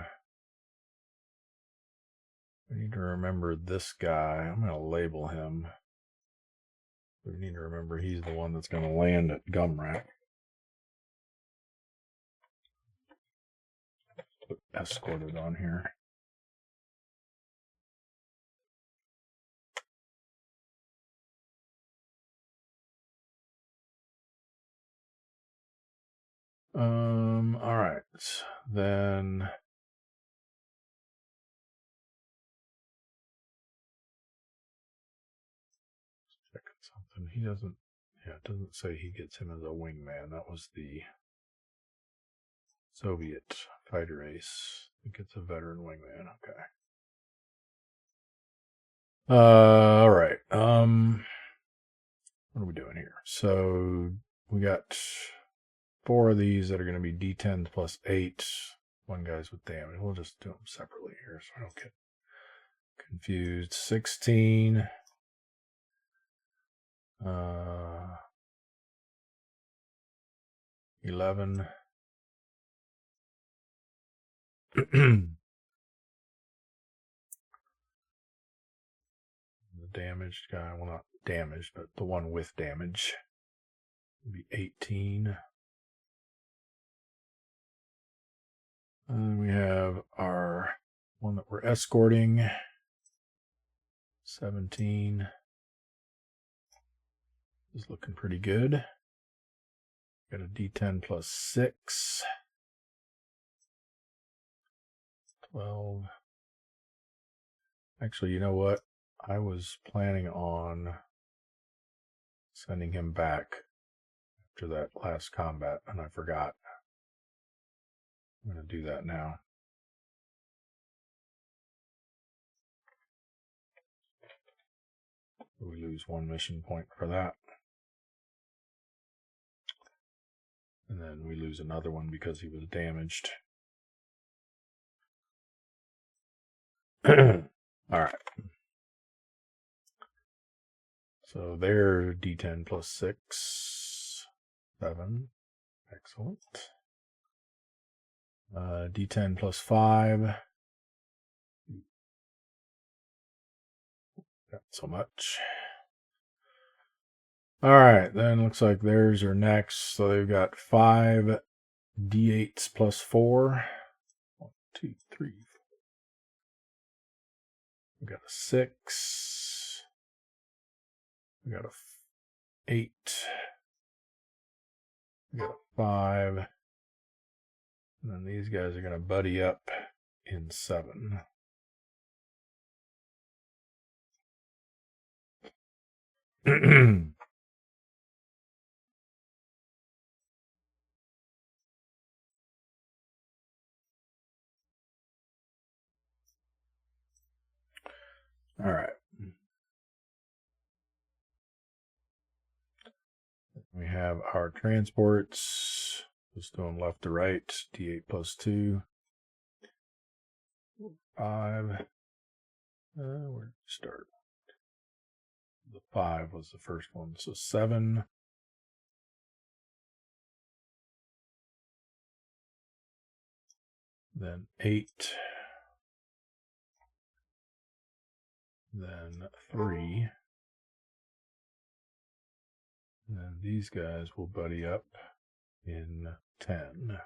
We need to remember this guy. I'm going to label him. We need to remember he's the one that's going to land at Gumrack. Put escorted on here. All right. Then checking something. He doesn't, yeah, it doesn't say he gets him as a wingman. That was the Soviet fighter ace. It gets a veteran wingman. Okay. All right. What are we doing here? So we got 4 of these that are going to be D10s plus 8. One guy's with damage. We'll just do them separately here so I don't get confused. 16. 11. The damaged guy, well, not damaged, but the one with damage will be 18. And we have our one that we're escorting, 17. Is looking pretty good. Got a D10 plus 6. 12. Actually, you know what? I was planning on sending him back after that last combat, and I forgot. I'm going to do that now. We lose 1 mission point for that. And then we lose another one because he was damaged. All right. So they're D10 plus 6, 7. Excellent. D10 plus 5. Not so much. All right, then looks like theirs are next. So they've got 5 D8s plus 4. 1, 2, 3, 4. We got a 6. We got a 8. We got a 5. And then these guys are going to buddy up in 7. All right. We have our transports. Just doing left to right. D8 plus 2. 5. Where did we start? The 5 was the first one. So 7. Then 8. Then 3. And then these guys will buddy up in 10.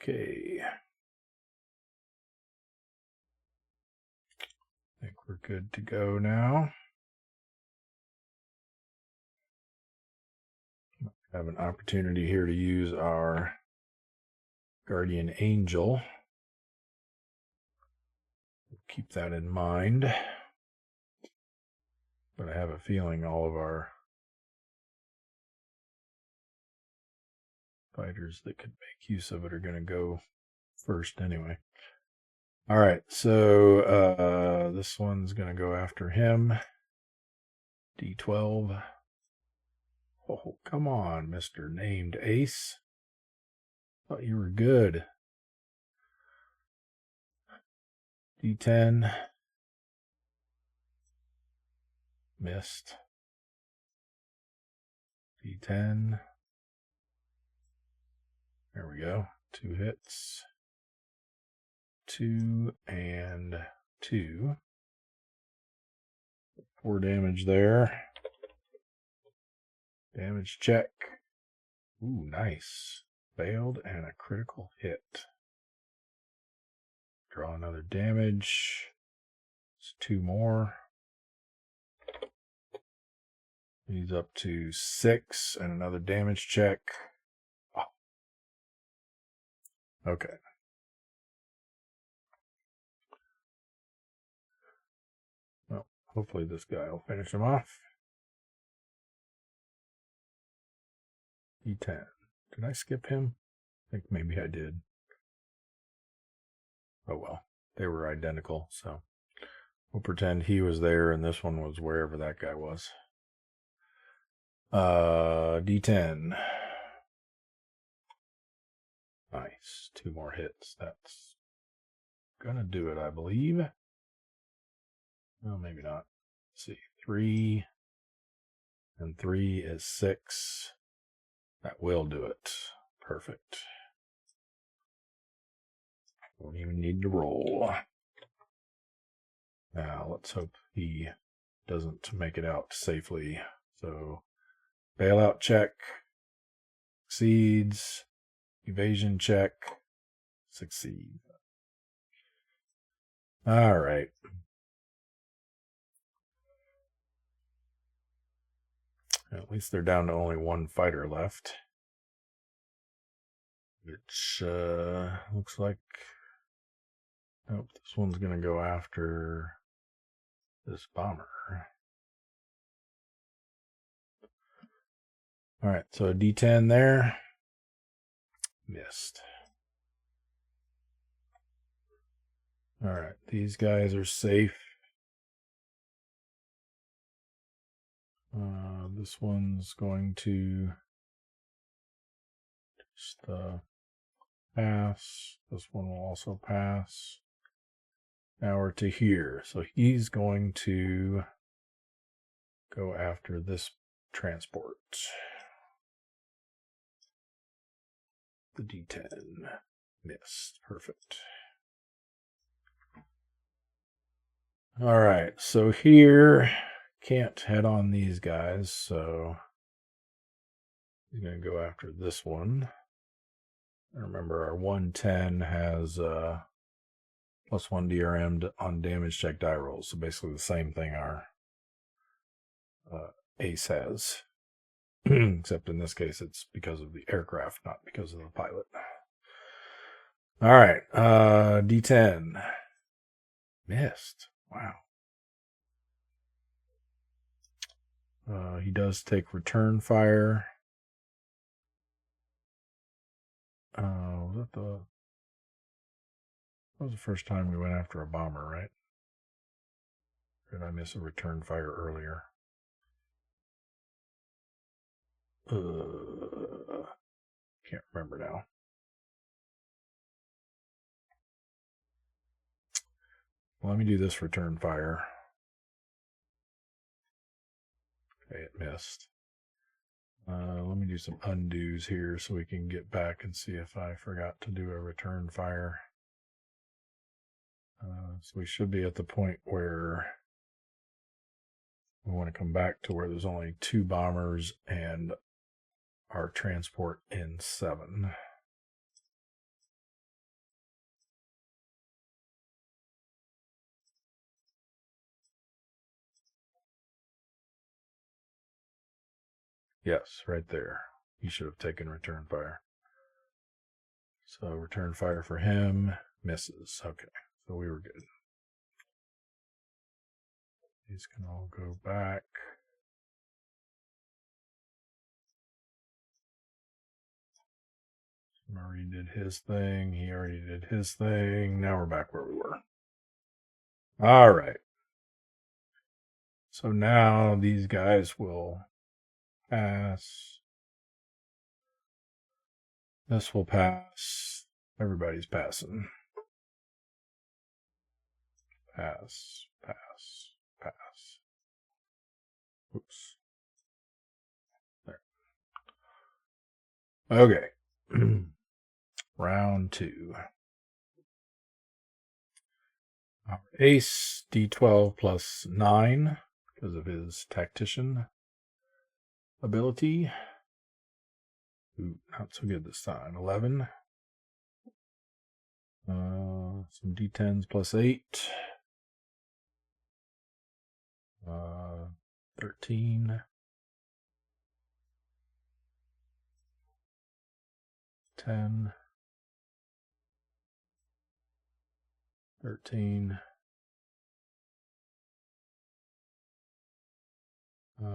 Okay. I think we're good to go now. Have an opportunity here to use our Guardian Angel. Keep that in mind. But I have a feeling all of our fighters that could make use of it are going to go first anyway. All right, so this one's going to go after him. D12. Oh, come on, Mr. Named Ace. Thought you were good. D10. Missed. D10. There we go. 2 hits. 2 and 2. 4 damage there. Damage check. Ooh, nice. Failed and a critical hit. Draw another damage. It's 2 more. He's up to 6 and another damage check. Oh. Okay. Well, hopefully this guy will finish him off. E10. Did I skip him? I think maybe I did. Oh well. They were identical, so we'll pretend he was there and this one was wherever that guy was. D10. Nice. 2 more hits. That's gonna do it, I believe. No, maybe not. Let's see. 3 and 3 is 6. That will do it. Perfect. Don't even need to roll. Now, let's hope he doesn't make it out safely. So, bailout check. Succeeds. Evasion check. Succeed. All right. At least they're down to only 1 fighter left. Which looks like... Nope, this one's going to go after this bomber. All right, so a D10 there. Missed. All right, these guys are safe. This one's going to just pass. This one will also pass. Now we're to here. So he's going to go after this transport. The D10 missed. Perfect. All right, so here can't head on these guys, so he's going to go after this one. Remember, our 110 has +1 DRM on damage check die rolls, so basically the same thing our ace has. Except in this case, it's because of the aircraft, not because of the pilot. All right, D10. Missed. Wow. He does take return fire. That was the first time we went after a bomber, right? Or did I miss a return fire earlier? Can't remember now. Well, let me do this return fire. Okay, it missed. Let me do some undos here so we can get back and see if I forgot to do a return fire. So we should be at the point where we want to come back to where there's only 2 bombers and our transport in 7. Yes, right there. He should have taken return fire. So return fire for him. Misses. Okay, so we were good. These can all go back. Murray did his thing. He already did his thing. Now we're back where we were. All right. So now these guys will pass. This will pass. Everybody's passing. Pass, pass, pass. Oops. There. Okay. Round 2. Our ace, D12 plus 9 because of his tactician ability. Ooh, not so good this time. 11. Some D10s plus 8. 13. 10. 13. 9.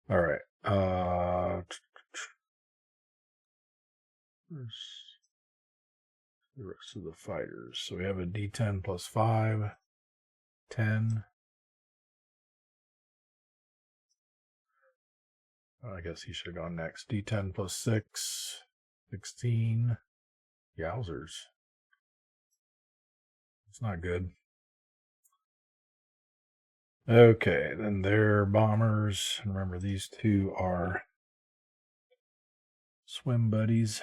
All right. Where's the rest of the fighters? So we have a D10 plus 5. 10. I guess he should have gone next. D10 plus 6. 16. Yowzers. It's not good. Okay, then they're bombers. Remember, these 2 are swim buddies.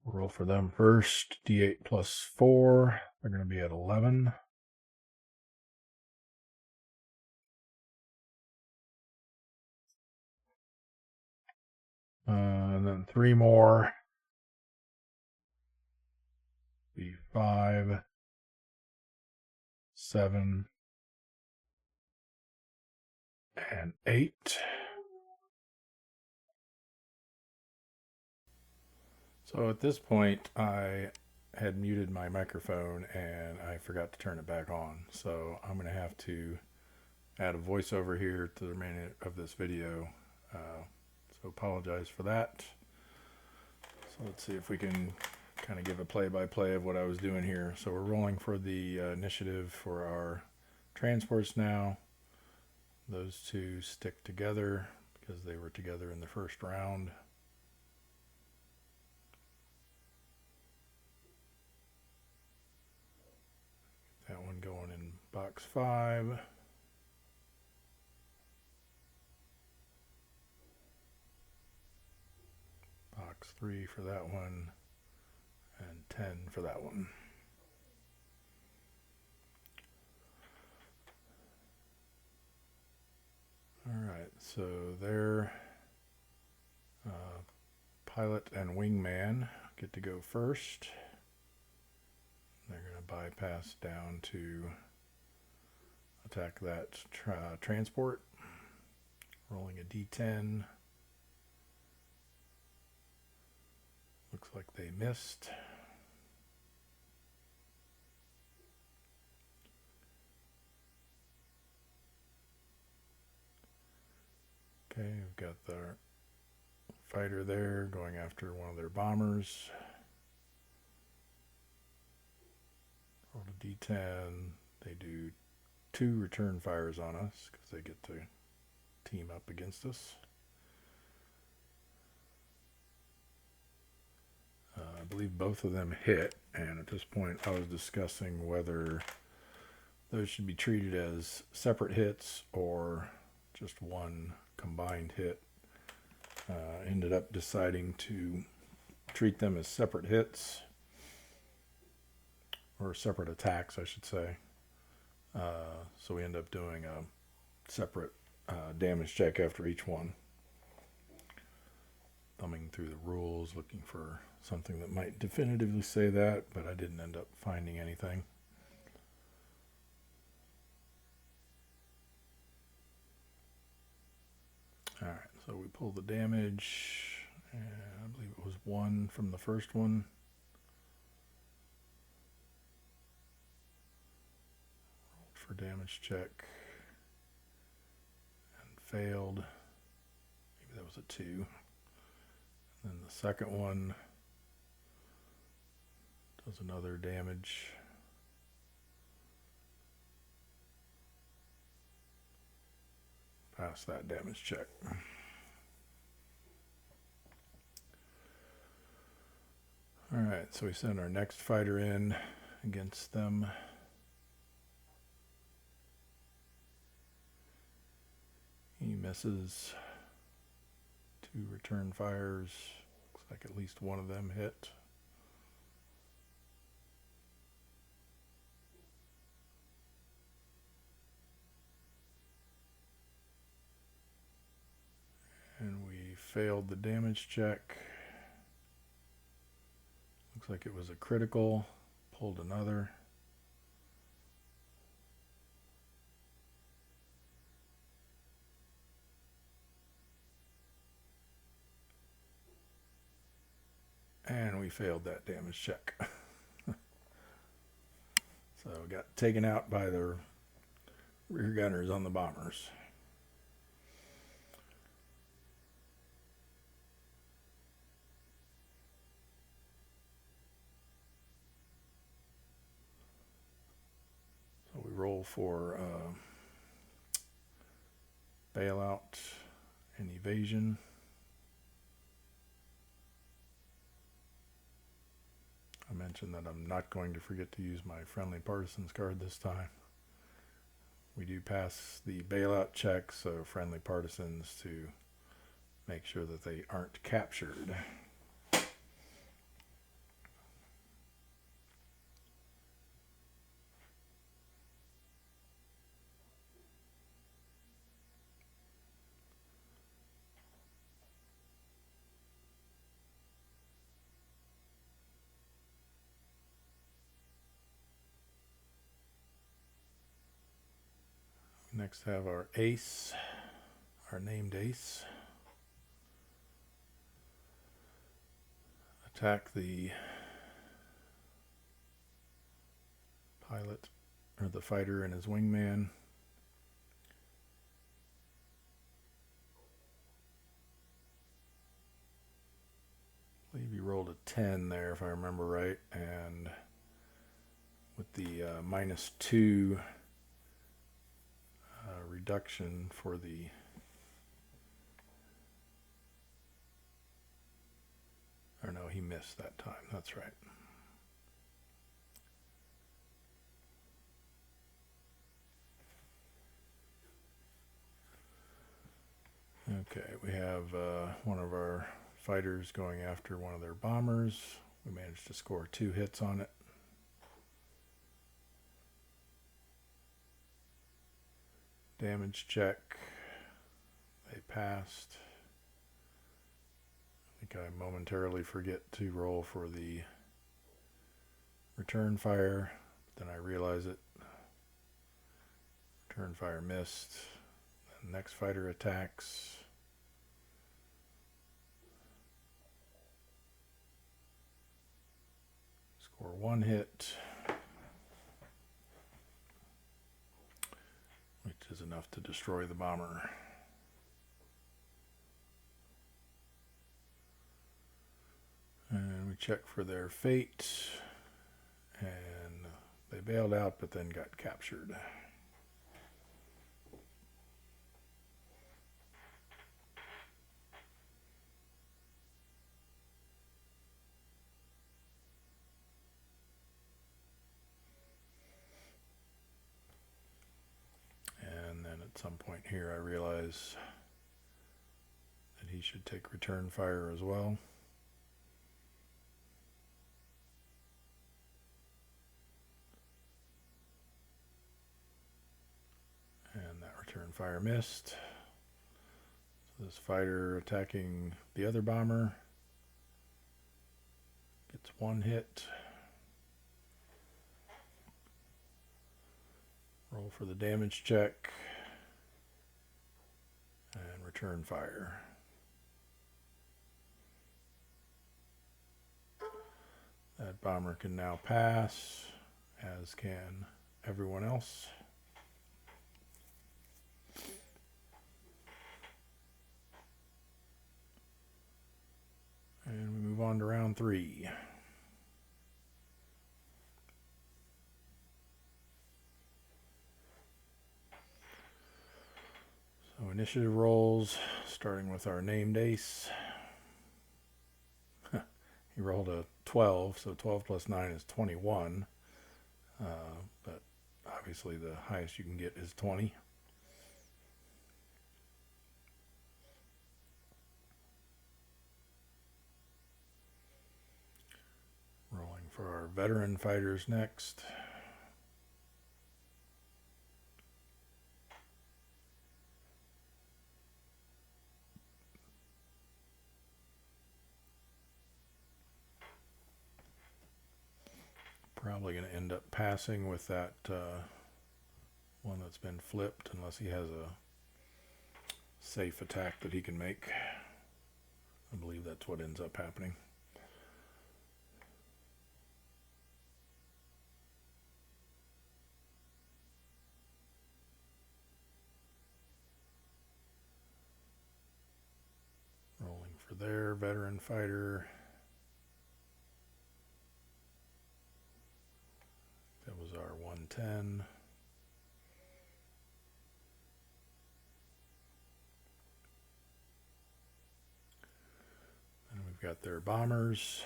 We'll roll for them first. D8 plus 4. They're going to be at 11. And then 3 more. Be 5, 7, and 8. So at this point, I had muted my microphone and I forgot to turn it back on. So I'm going to have to add a voiceover here to the remainder of this video. So apologize for that. So let's see if we can kind of give a play-by-play of what I was doing here. So we're rolling for the initiative for our transports now. Those two stick together because they were together in the first round. That one going in box 5. Box 3 for that one. And 10 for that one. Alright, so their pilot and wingman get to go first. They're going to bypass down to attack that transport. Rolling a d10. Looks like they missed. Okay, we've got their fighter there going after one of their bombers. Roll a d10. They do 2 return fires on us because they get to team up against us. I believe both of them hit, and at this point I was discussing whether those should be treated as separate hits or just one combined hit. Ended up deciding to treat them as separate hits, or separate attacks I should say. So we end up doing a separate damage check after each one. Thumbing through the rules looking for something that might definitively say that, but I didn't end up finding anything. Alright, so we pull the damage, and I believe it was 1 from the first one. Rolled for damage check and failed. Maybe that was a 2. And then the second one does another damage. Pass that damage check. Alright, so we send our next fighter in against them. He misses 2 return fires. Looks like at least one of them hit. And we failed the damage check. Looks like it was a critical. Pulled another. And we failed that damage check. So we got taken out by the rear gunners on the bombers. So we roll for bailout and evasion. I mentioned that I'm not going to forget to use my friendly partisans card this time. We do pass the bailout check, so friendly partisans to make sure that they aren't captured. Next have our ace, our named ace. Attack the pilot, or the fighter and his wingman. 10 there, if I remember right, and with the -2 reduction for the or no, he missed that time. That's right. Okay, we have one of our fighters going after one of their bombers. We managed to score 2 hits on it. Damage check. They passed. I think I momentarily forget to roll for the return fire. Then I realize it. Return fire missed. The next fighter attacks. Score 1 hit, which is enough to destroy the bomber. And we check for their fate, and they bailed out but then got captured. At some point here I realize that he should take return fire as well. And that return fire missed. So this fighter attacking the other bomber gets 1 hit. Roll for the damage check. And return fire. That bomber can now pass, as can everyone else. And we move on to round 3. So initiative rolls, starting with our named ace. He rolled a 12, so 12 plus 9 is 21. But obviously the highest you can get is 20. Rolling for our veteran fighters next. Probably going to end up passing with that one that's been flipped, unless he has a safe attack that he can make. I believe that's what ends up happening. Rolling for their veteran fighter. That was our 110. And we've got their bombers.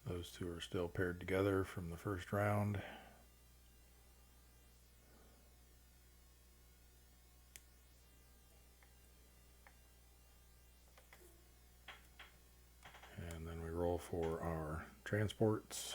Those two are still paired together from the first round. And then we roll for our transports.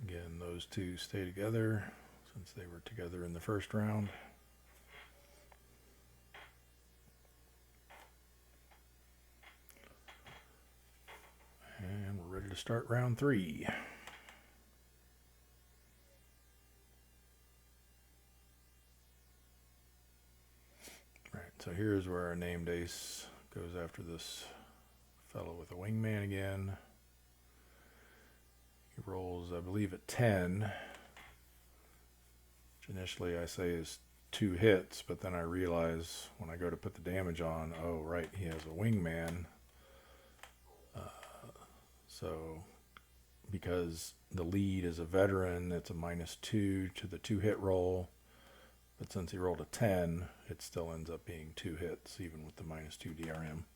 Again, those two stay together since they were together in the first round. And we're ready to start round 3. Right, so so here's where our named ace goes after this fellow with a wingman again. He rolls, I believe, at 10, which initially I say is 2 hits, but then I realize when I go to put the damage on, oh, right, he has a wingman. So because the lead is a veteran, it's a -2 to the 2-hit roll. But since he rolled a 10, it still ends up being 2 hits, even with the -2 DRM.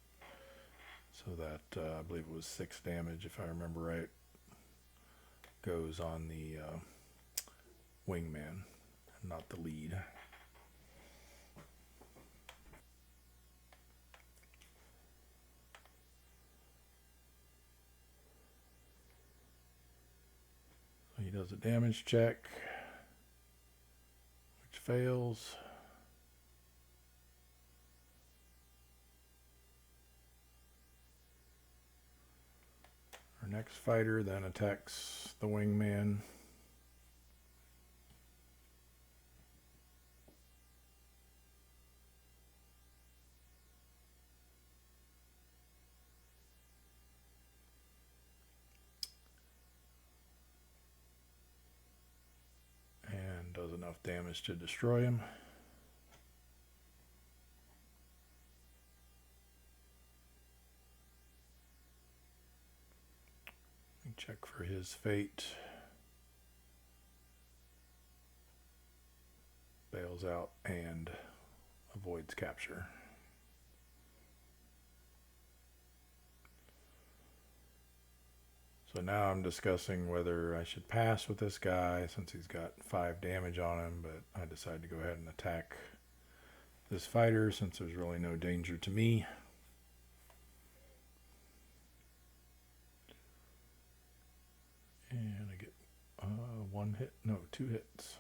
So that, I believe it was 6 damage, if I remember right, goes on the wingman, not the lead. So he does a damage check, which fails. Our next fighter then attacks the wingman. And does enough damage to destroy him. Check for his fate. Bails out and avoids capture. So now I'm discussing whether I should pass with this guy since he's got 5 damage on him, but I decided to go ahead and attack this fighter since there's really no danger to me. And I get 1 hit, no, 2 hits.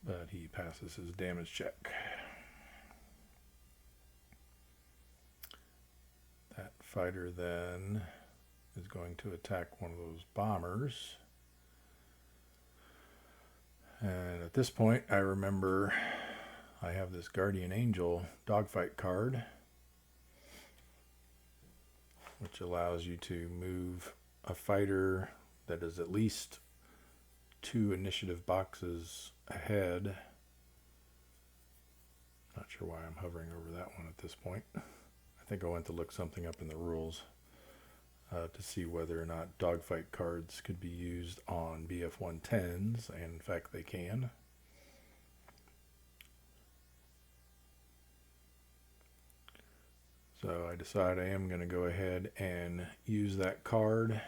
But he passes his damage check. That fighter then is going to attack one of those bombers. And at this point, I remember I have this Guardian Angel dogfight card, which allows you to move a fighter that is at least 2 initiative boxes ahead. Not sure why I'm hovering over that one at this point. I think I went to look something up in the rules to see whether or not dogfight cards could be used on BF-110s, and in fact they can. So I decide I am going to go ahead and use that card.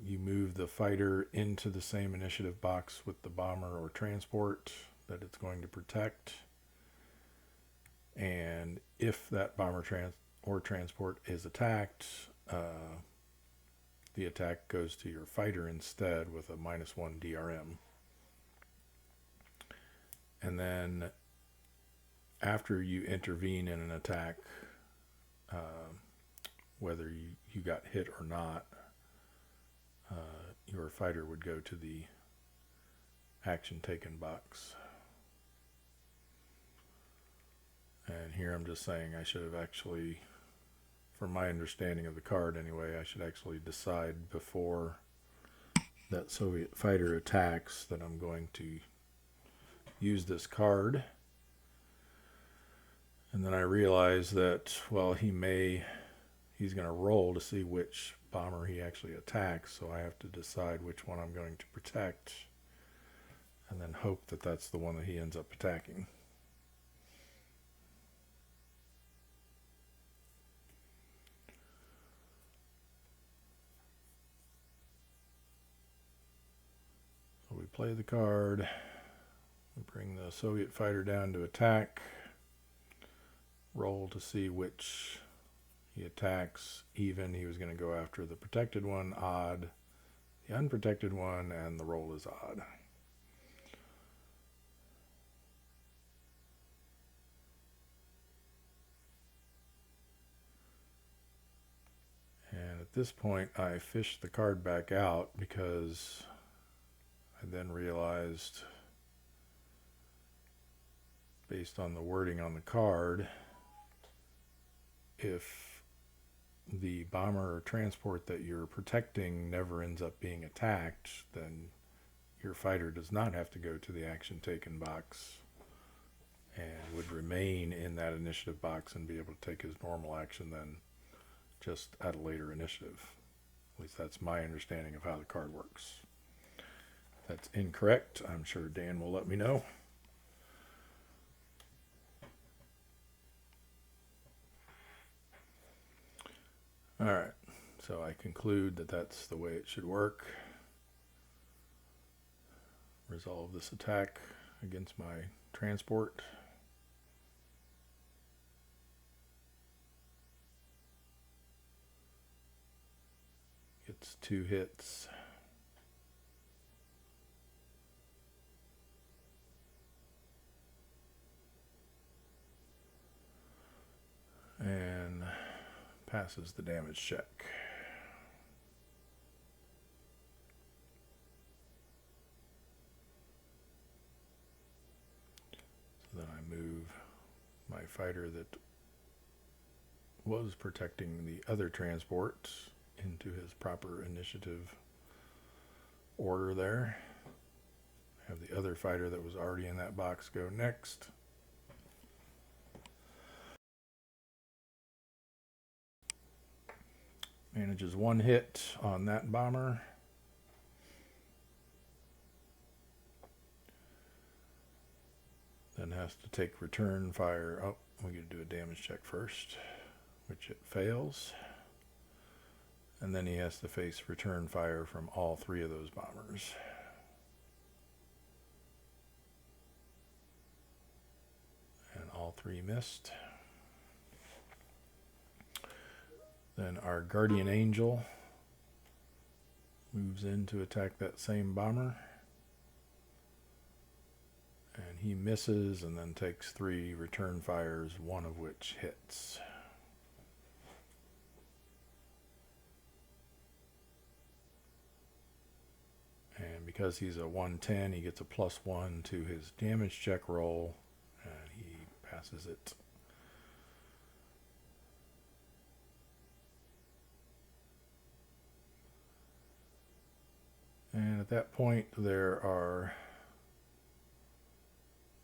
You move the fighter into the same initiative box with the bomber or transport that it's going to protect. And if that bomber or transport is attacked, the attack goes to your fighter instead with a -1 DRM. And then after you intervene in an attack, whether you got hit or not, your fighter would go to the action taken box. And here I'm just saying I should have actually, from my understanding of the card anyway, I should actually decide before that Soviet fighter attacks that I'm going to use this card. And then I realize that, well, he's going to roll to see which bomber he actually attacks, so I have to decide which one I'm going to protect and then hope that that's the one that he ends up attacking. So we play the card, we bring the Soviet fighter down to attack, roll to see which he attacks. Even, he was going to go after the protected one. Odd, the unprotected one, and the roll is odd. this point, I fished the card back out because I then realized, based on the wording on the card, if the bomber or transport that you're protecting never ends up being attacked, then your fighter does not have to go to the action taken box and would remain in that initiative box and be able to take his normal action then, just at a later initiative. At least that's my understanding of how the card works. If that's incorrect, I'm sure Dan will let me know. Alright, so I conclude that that's the way it should work. Resolve this attack against my transport. Gets 2 hits. And passes the damage check. So then I move my fighter that was protecting the other transport into his proper initiative order there. Have the other fighter that was already in that box go next. Manages 1 hit on that bomber. Then has to take return fire. Oh, we got to do a damage check first, which it fails. And then he has to face return fire from all 3 of those bombers. And all 3 missed. Then our guardian angel moves in to attack that same bomber. And he misses and then takes 3 return fires, 1 of which hits. And because he's a 110, he gets a +1 to his damage check roll, and he passes it. And at that point, there are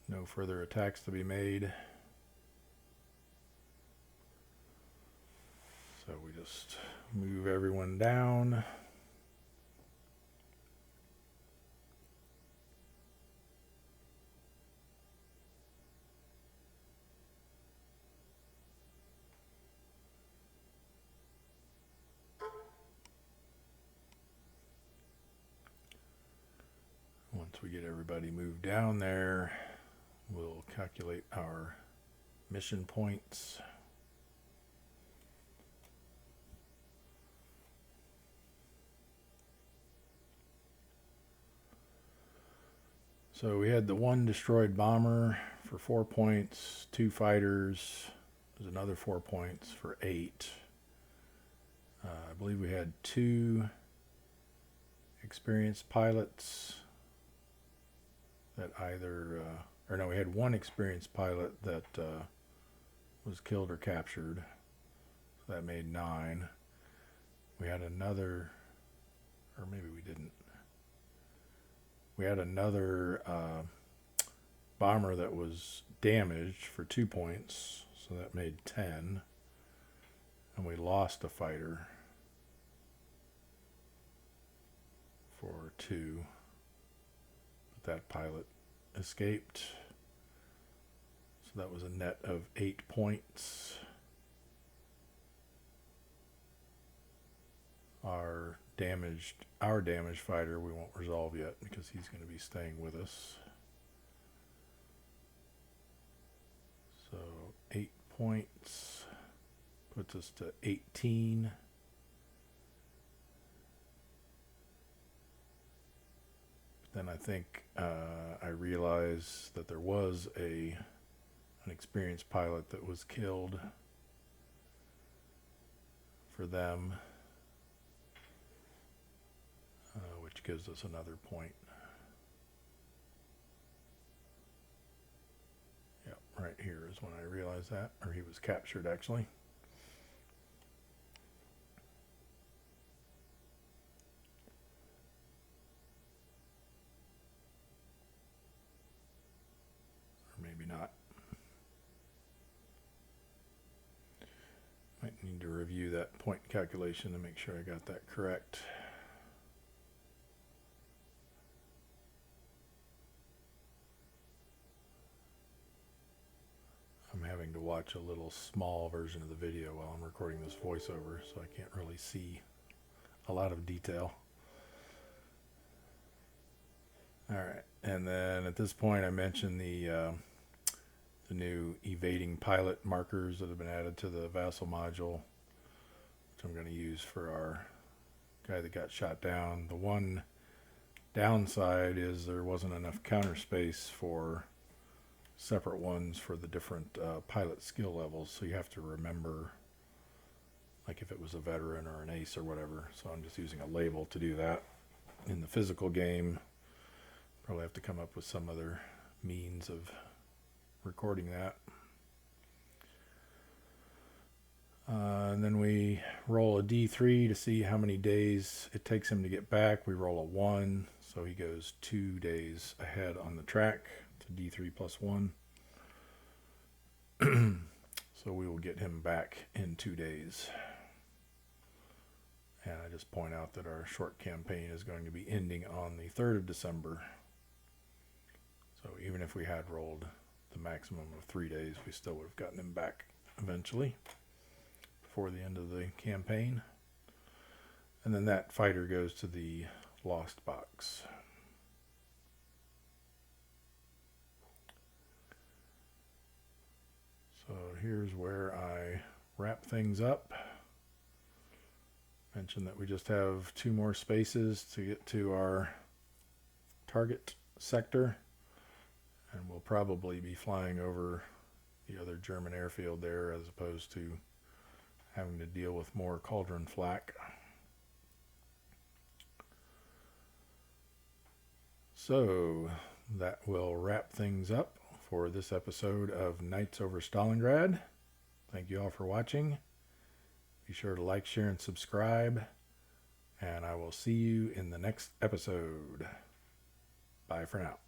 no further attacks to be made. So we just move everyone down. Once we get everybody moved down there, we'll calculate our mission points. So we had the 1 destroyed bomber for 4 points, 2 fighters. There's another 4 points for 8. I believe we had 2 experienced pilots that either, or no, we had 1 experienced pilot that was killed or captured. So that made 9. We had another, or maybe we didn't. We had another bomber that was damaged for 2 points, so that made 10. And we lost a fighter for 2. But that pilot escaped. So that was a net of 8 points. Our damaged fighter we won't resolve yet because he's going to be staying with us. So 8 points puts us to 18. Then I think I realized that there was an experienced pilot that was killed for them. which gives us another point. Yep, right here is when I realized that, or he was captured actually. Or maybe not. Might need to review that point calculation to make sure I got that correct. I'm having to watch a little small version of the video while I'm recording this voiceover, so I can't really see a lot of detail. Alright, and then at this point I mentioned the new evading pilot markers that have been added to the Vassal module, which I'm going to use for our guy that got shot down. The one downside is there wasn't enough counter space for separate ones for the different pilot skill levels, so you have to remember, like if it was a veteran or an ace or whatever. So I'm just using a label to do that. In the physical game, probably have to come up with some other means of recording that. And then we roll a D3 to see how many days it takes him to get back. We roll a 1, so he goes 2 days ahead on the track to D3 plus 1. So we will get him back in 2 days. And I just point out that our short campaign is going to be ending on the 3rd of December. So even if we had rolled the maximum of 3 days, we still would have gotten him back eventually before the end of the campaign. And then that fighter goes to the lost box. So here's where I wrap things up. Mention that we just have 2 more spaces to get to our target sector, and we'll probably be flying over the other German airfield there as opposed to having to deal with more cauldron flak. So that will wrap things up for this episode of Knights over Stalingrad. Thank you all for watching. Be sure to like, share, and subscribe, and I will see you in the next episode. Bye for now.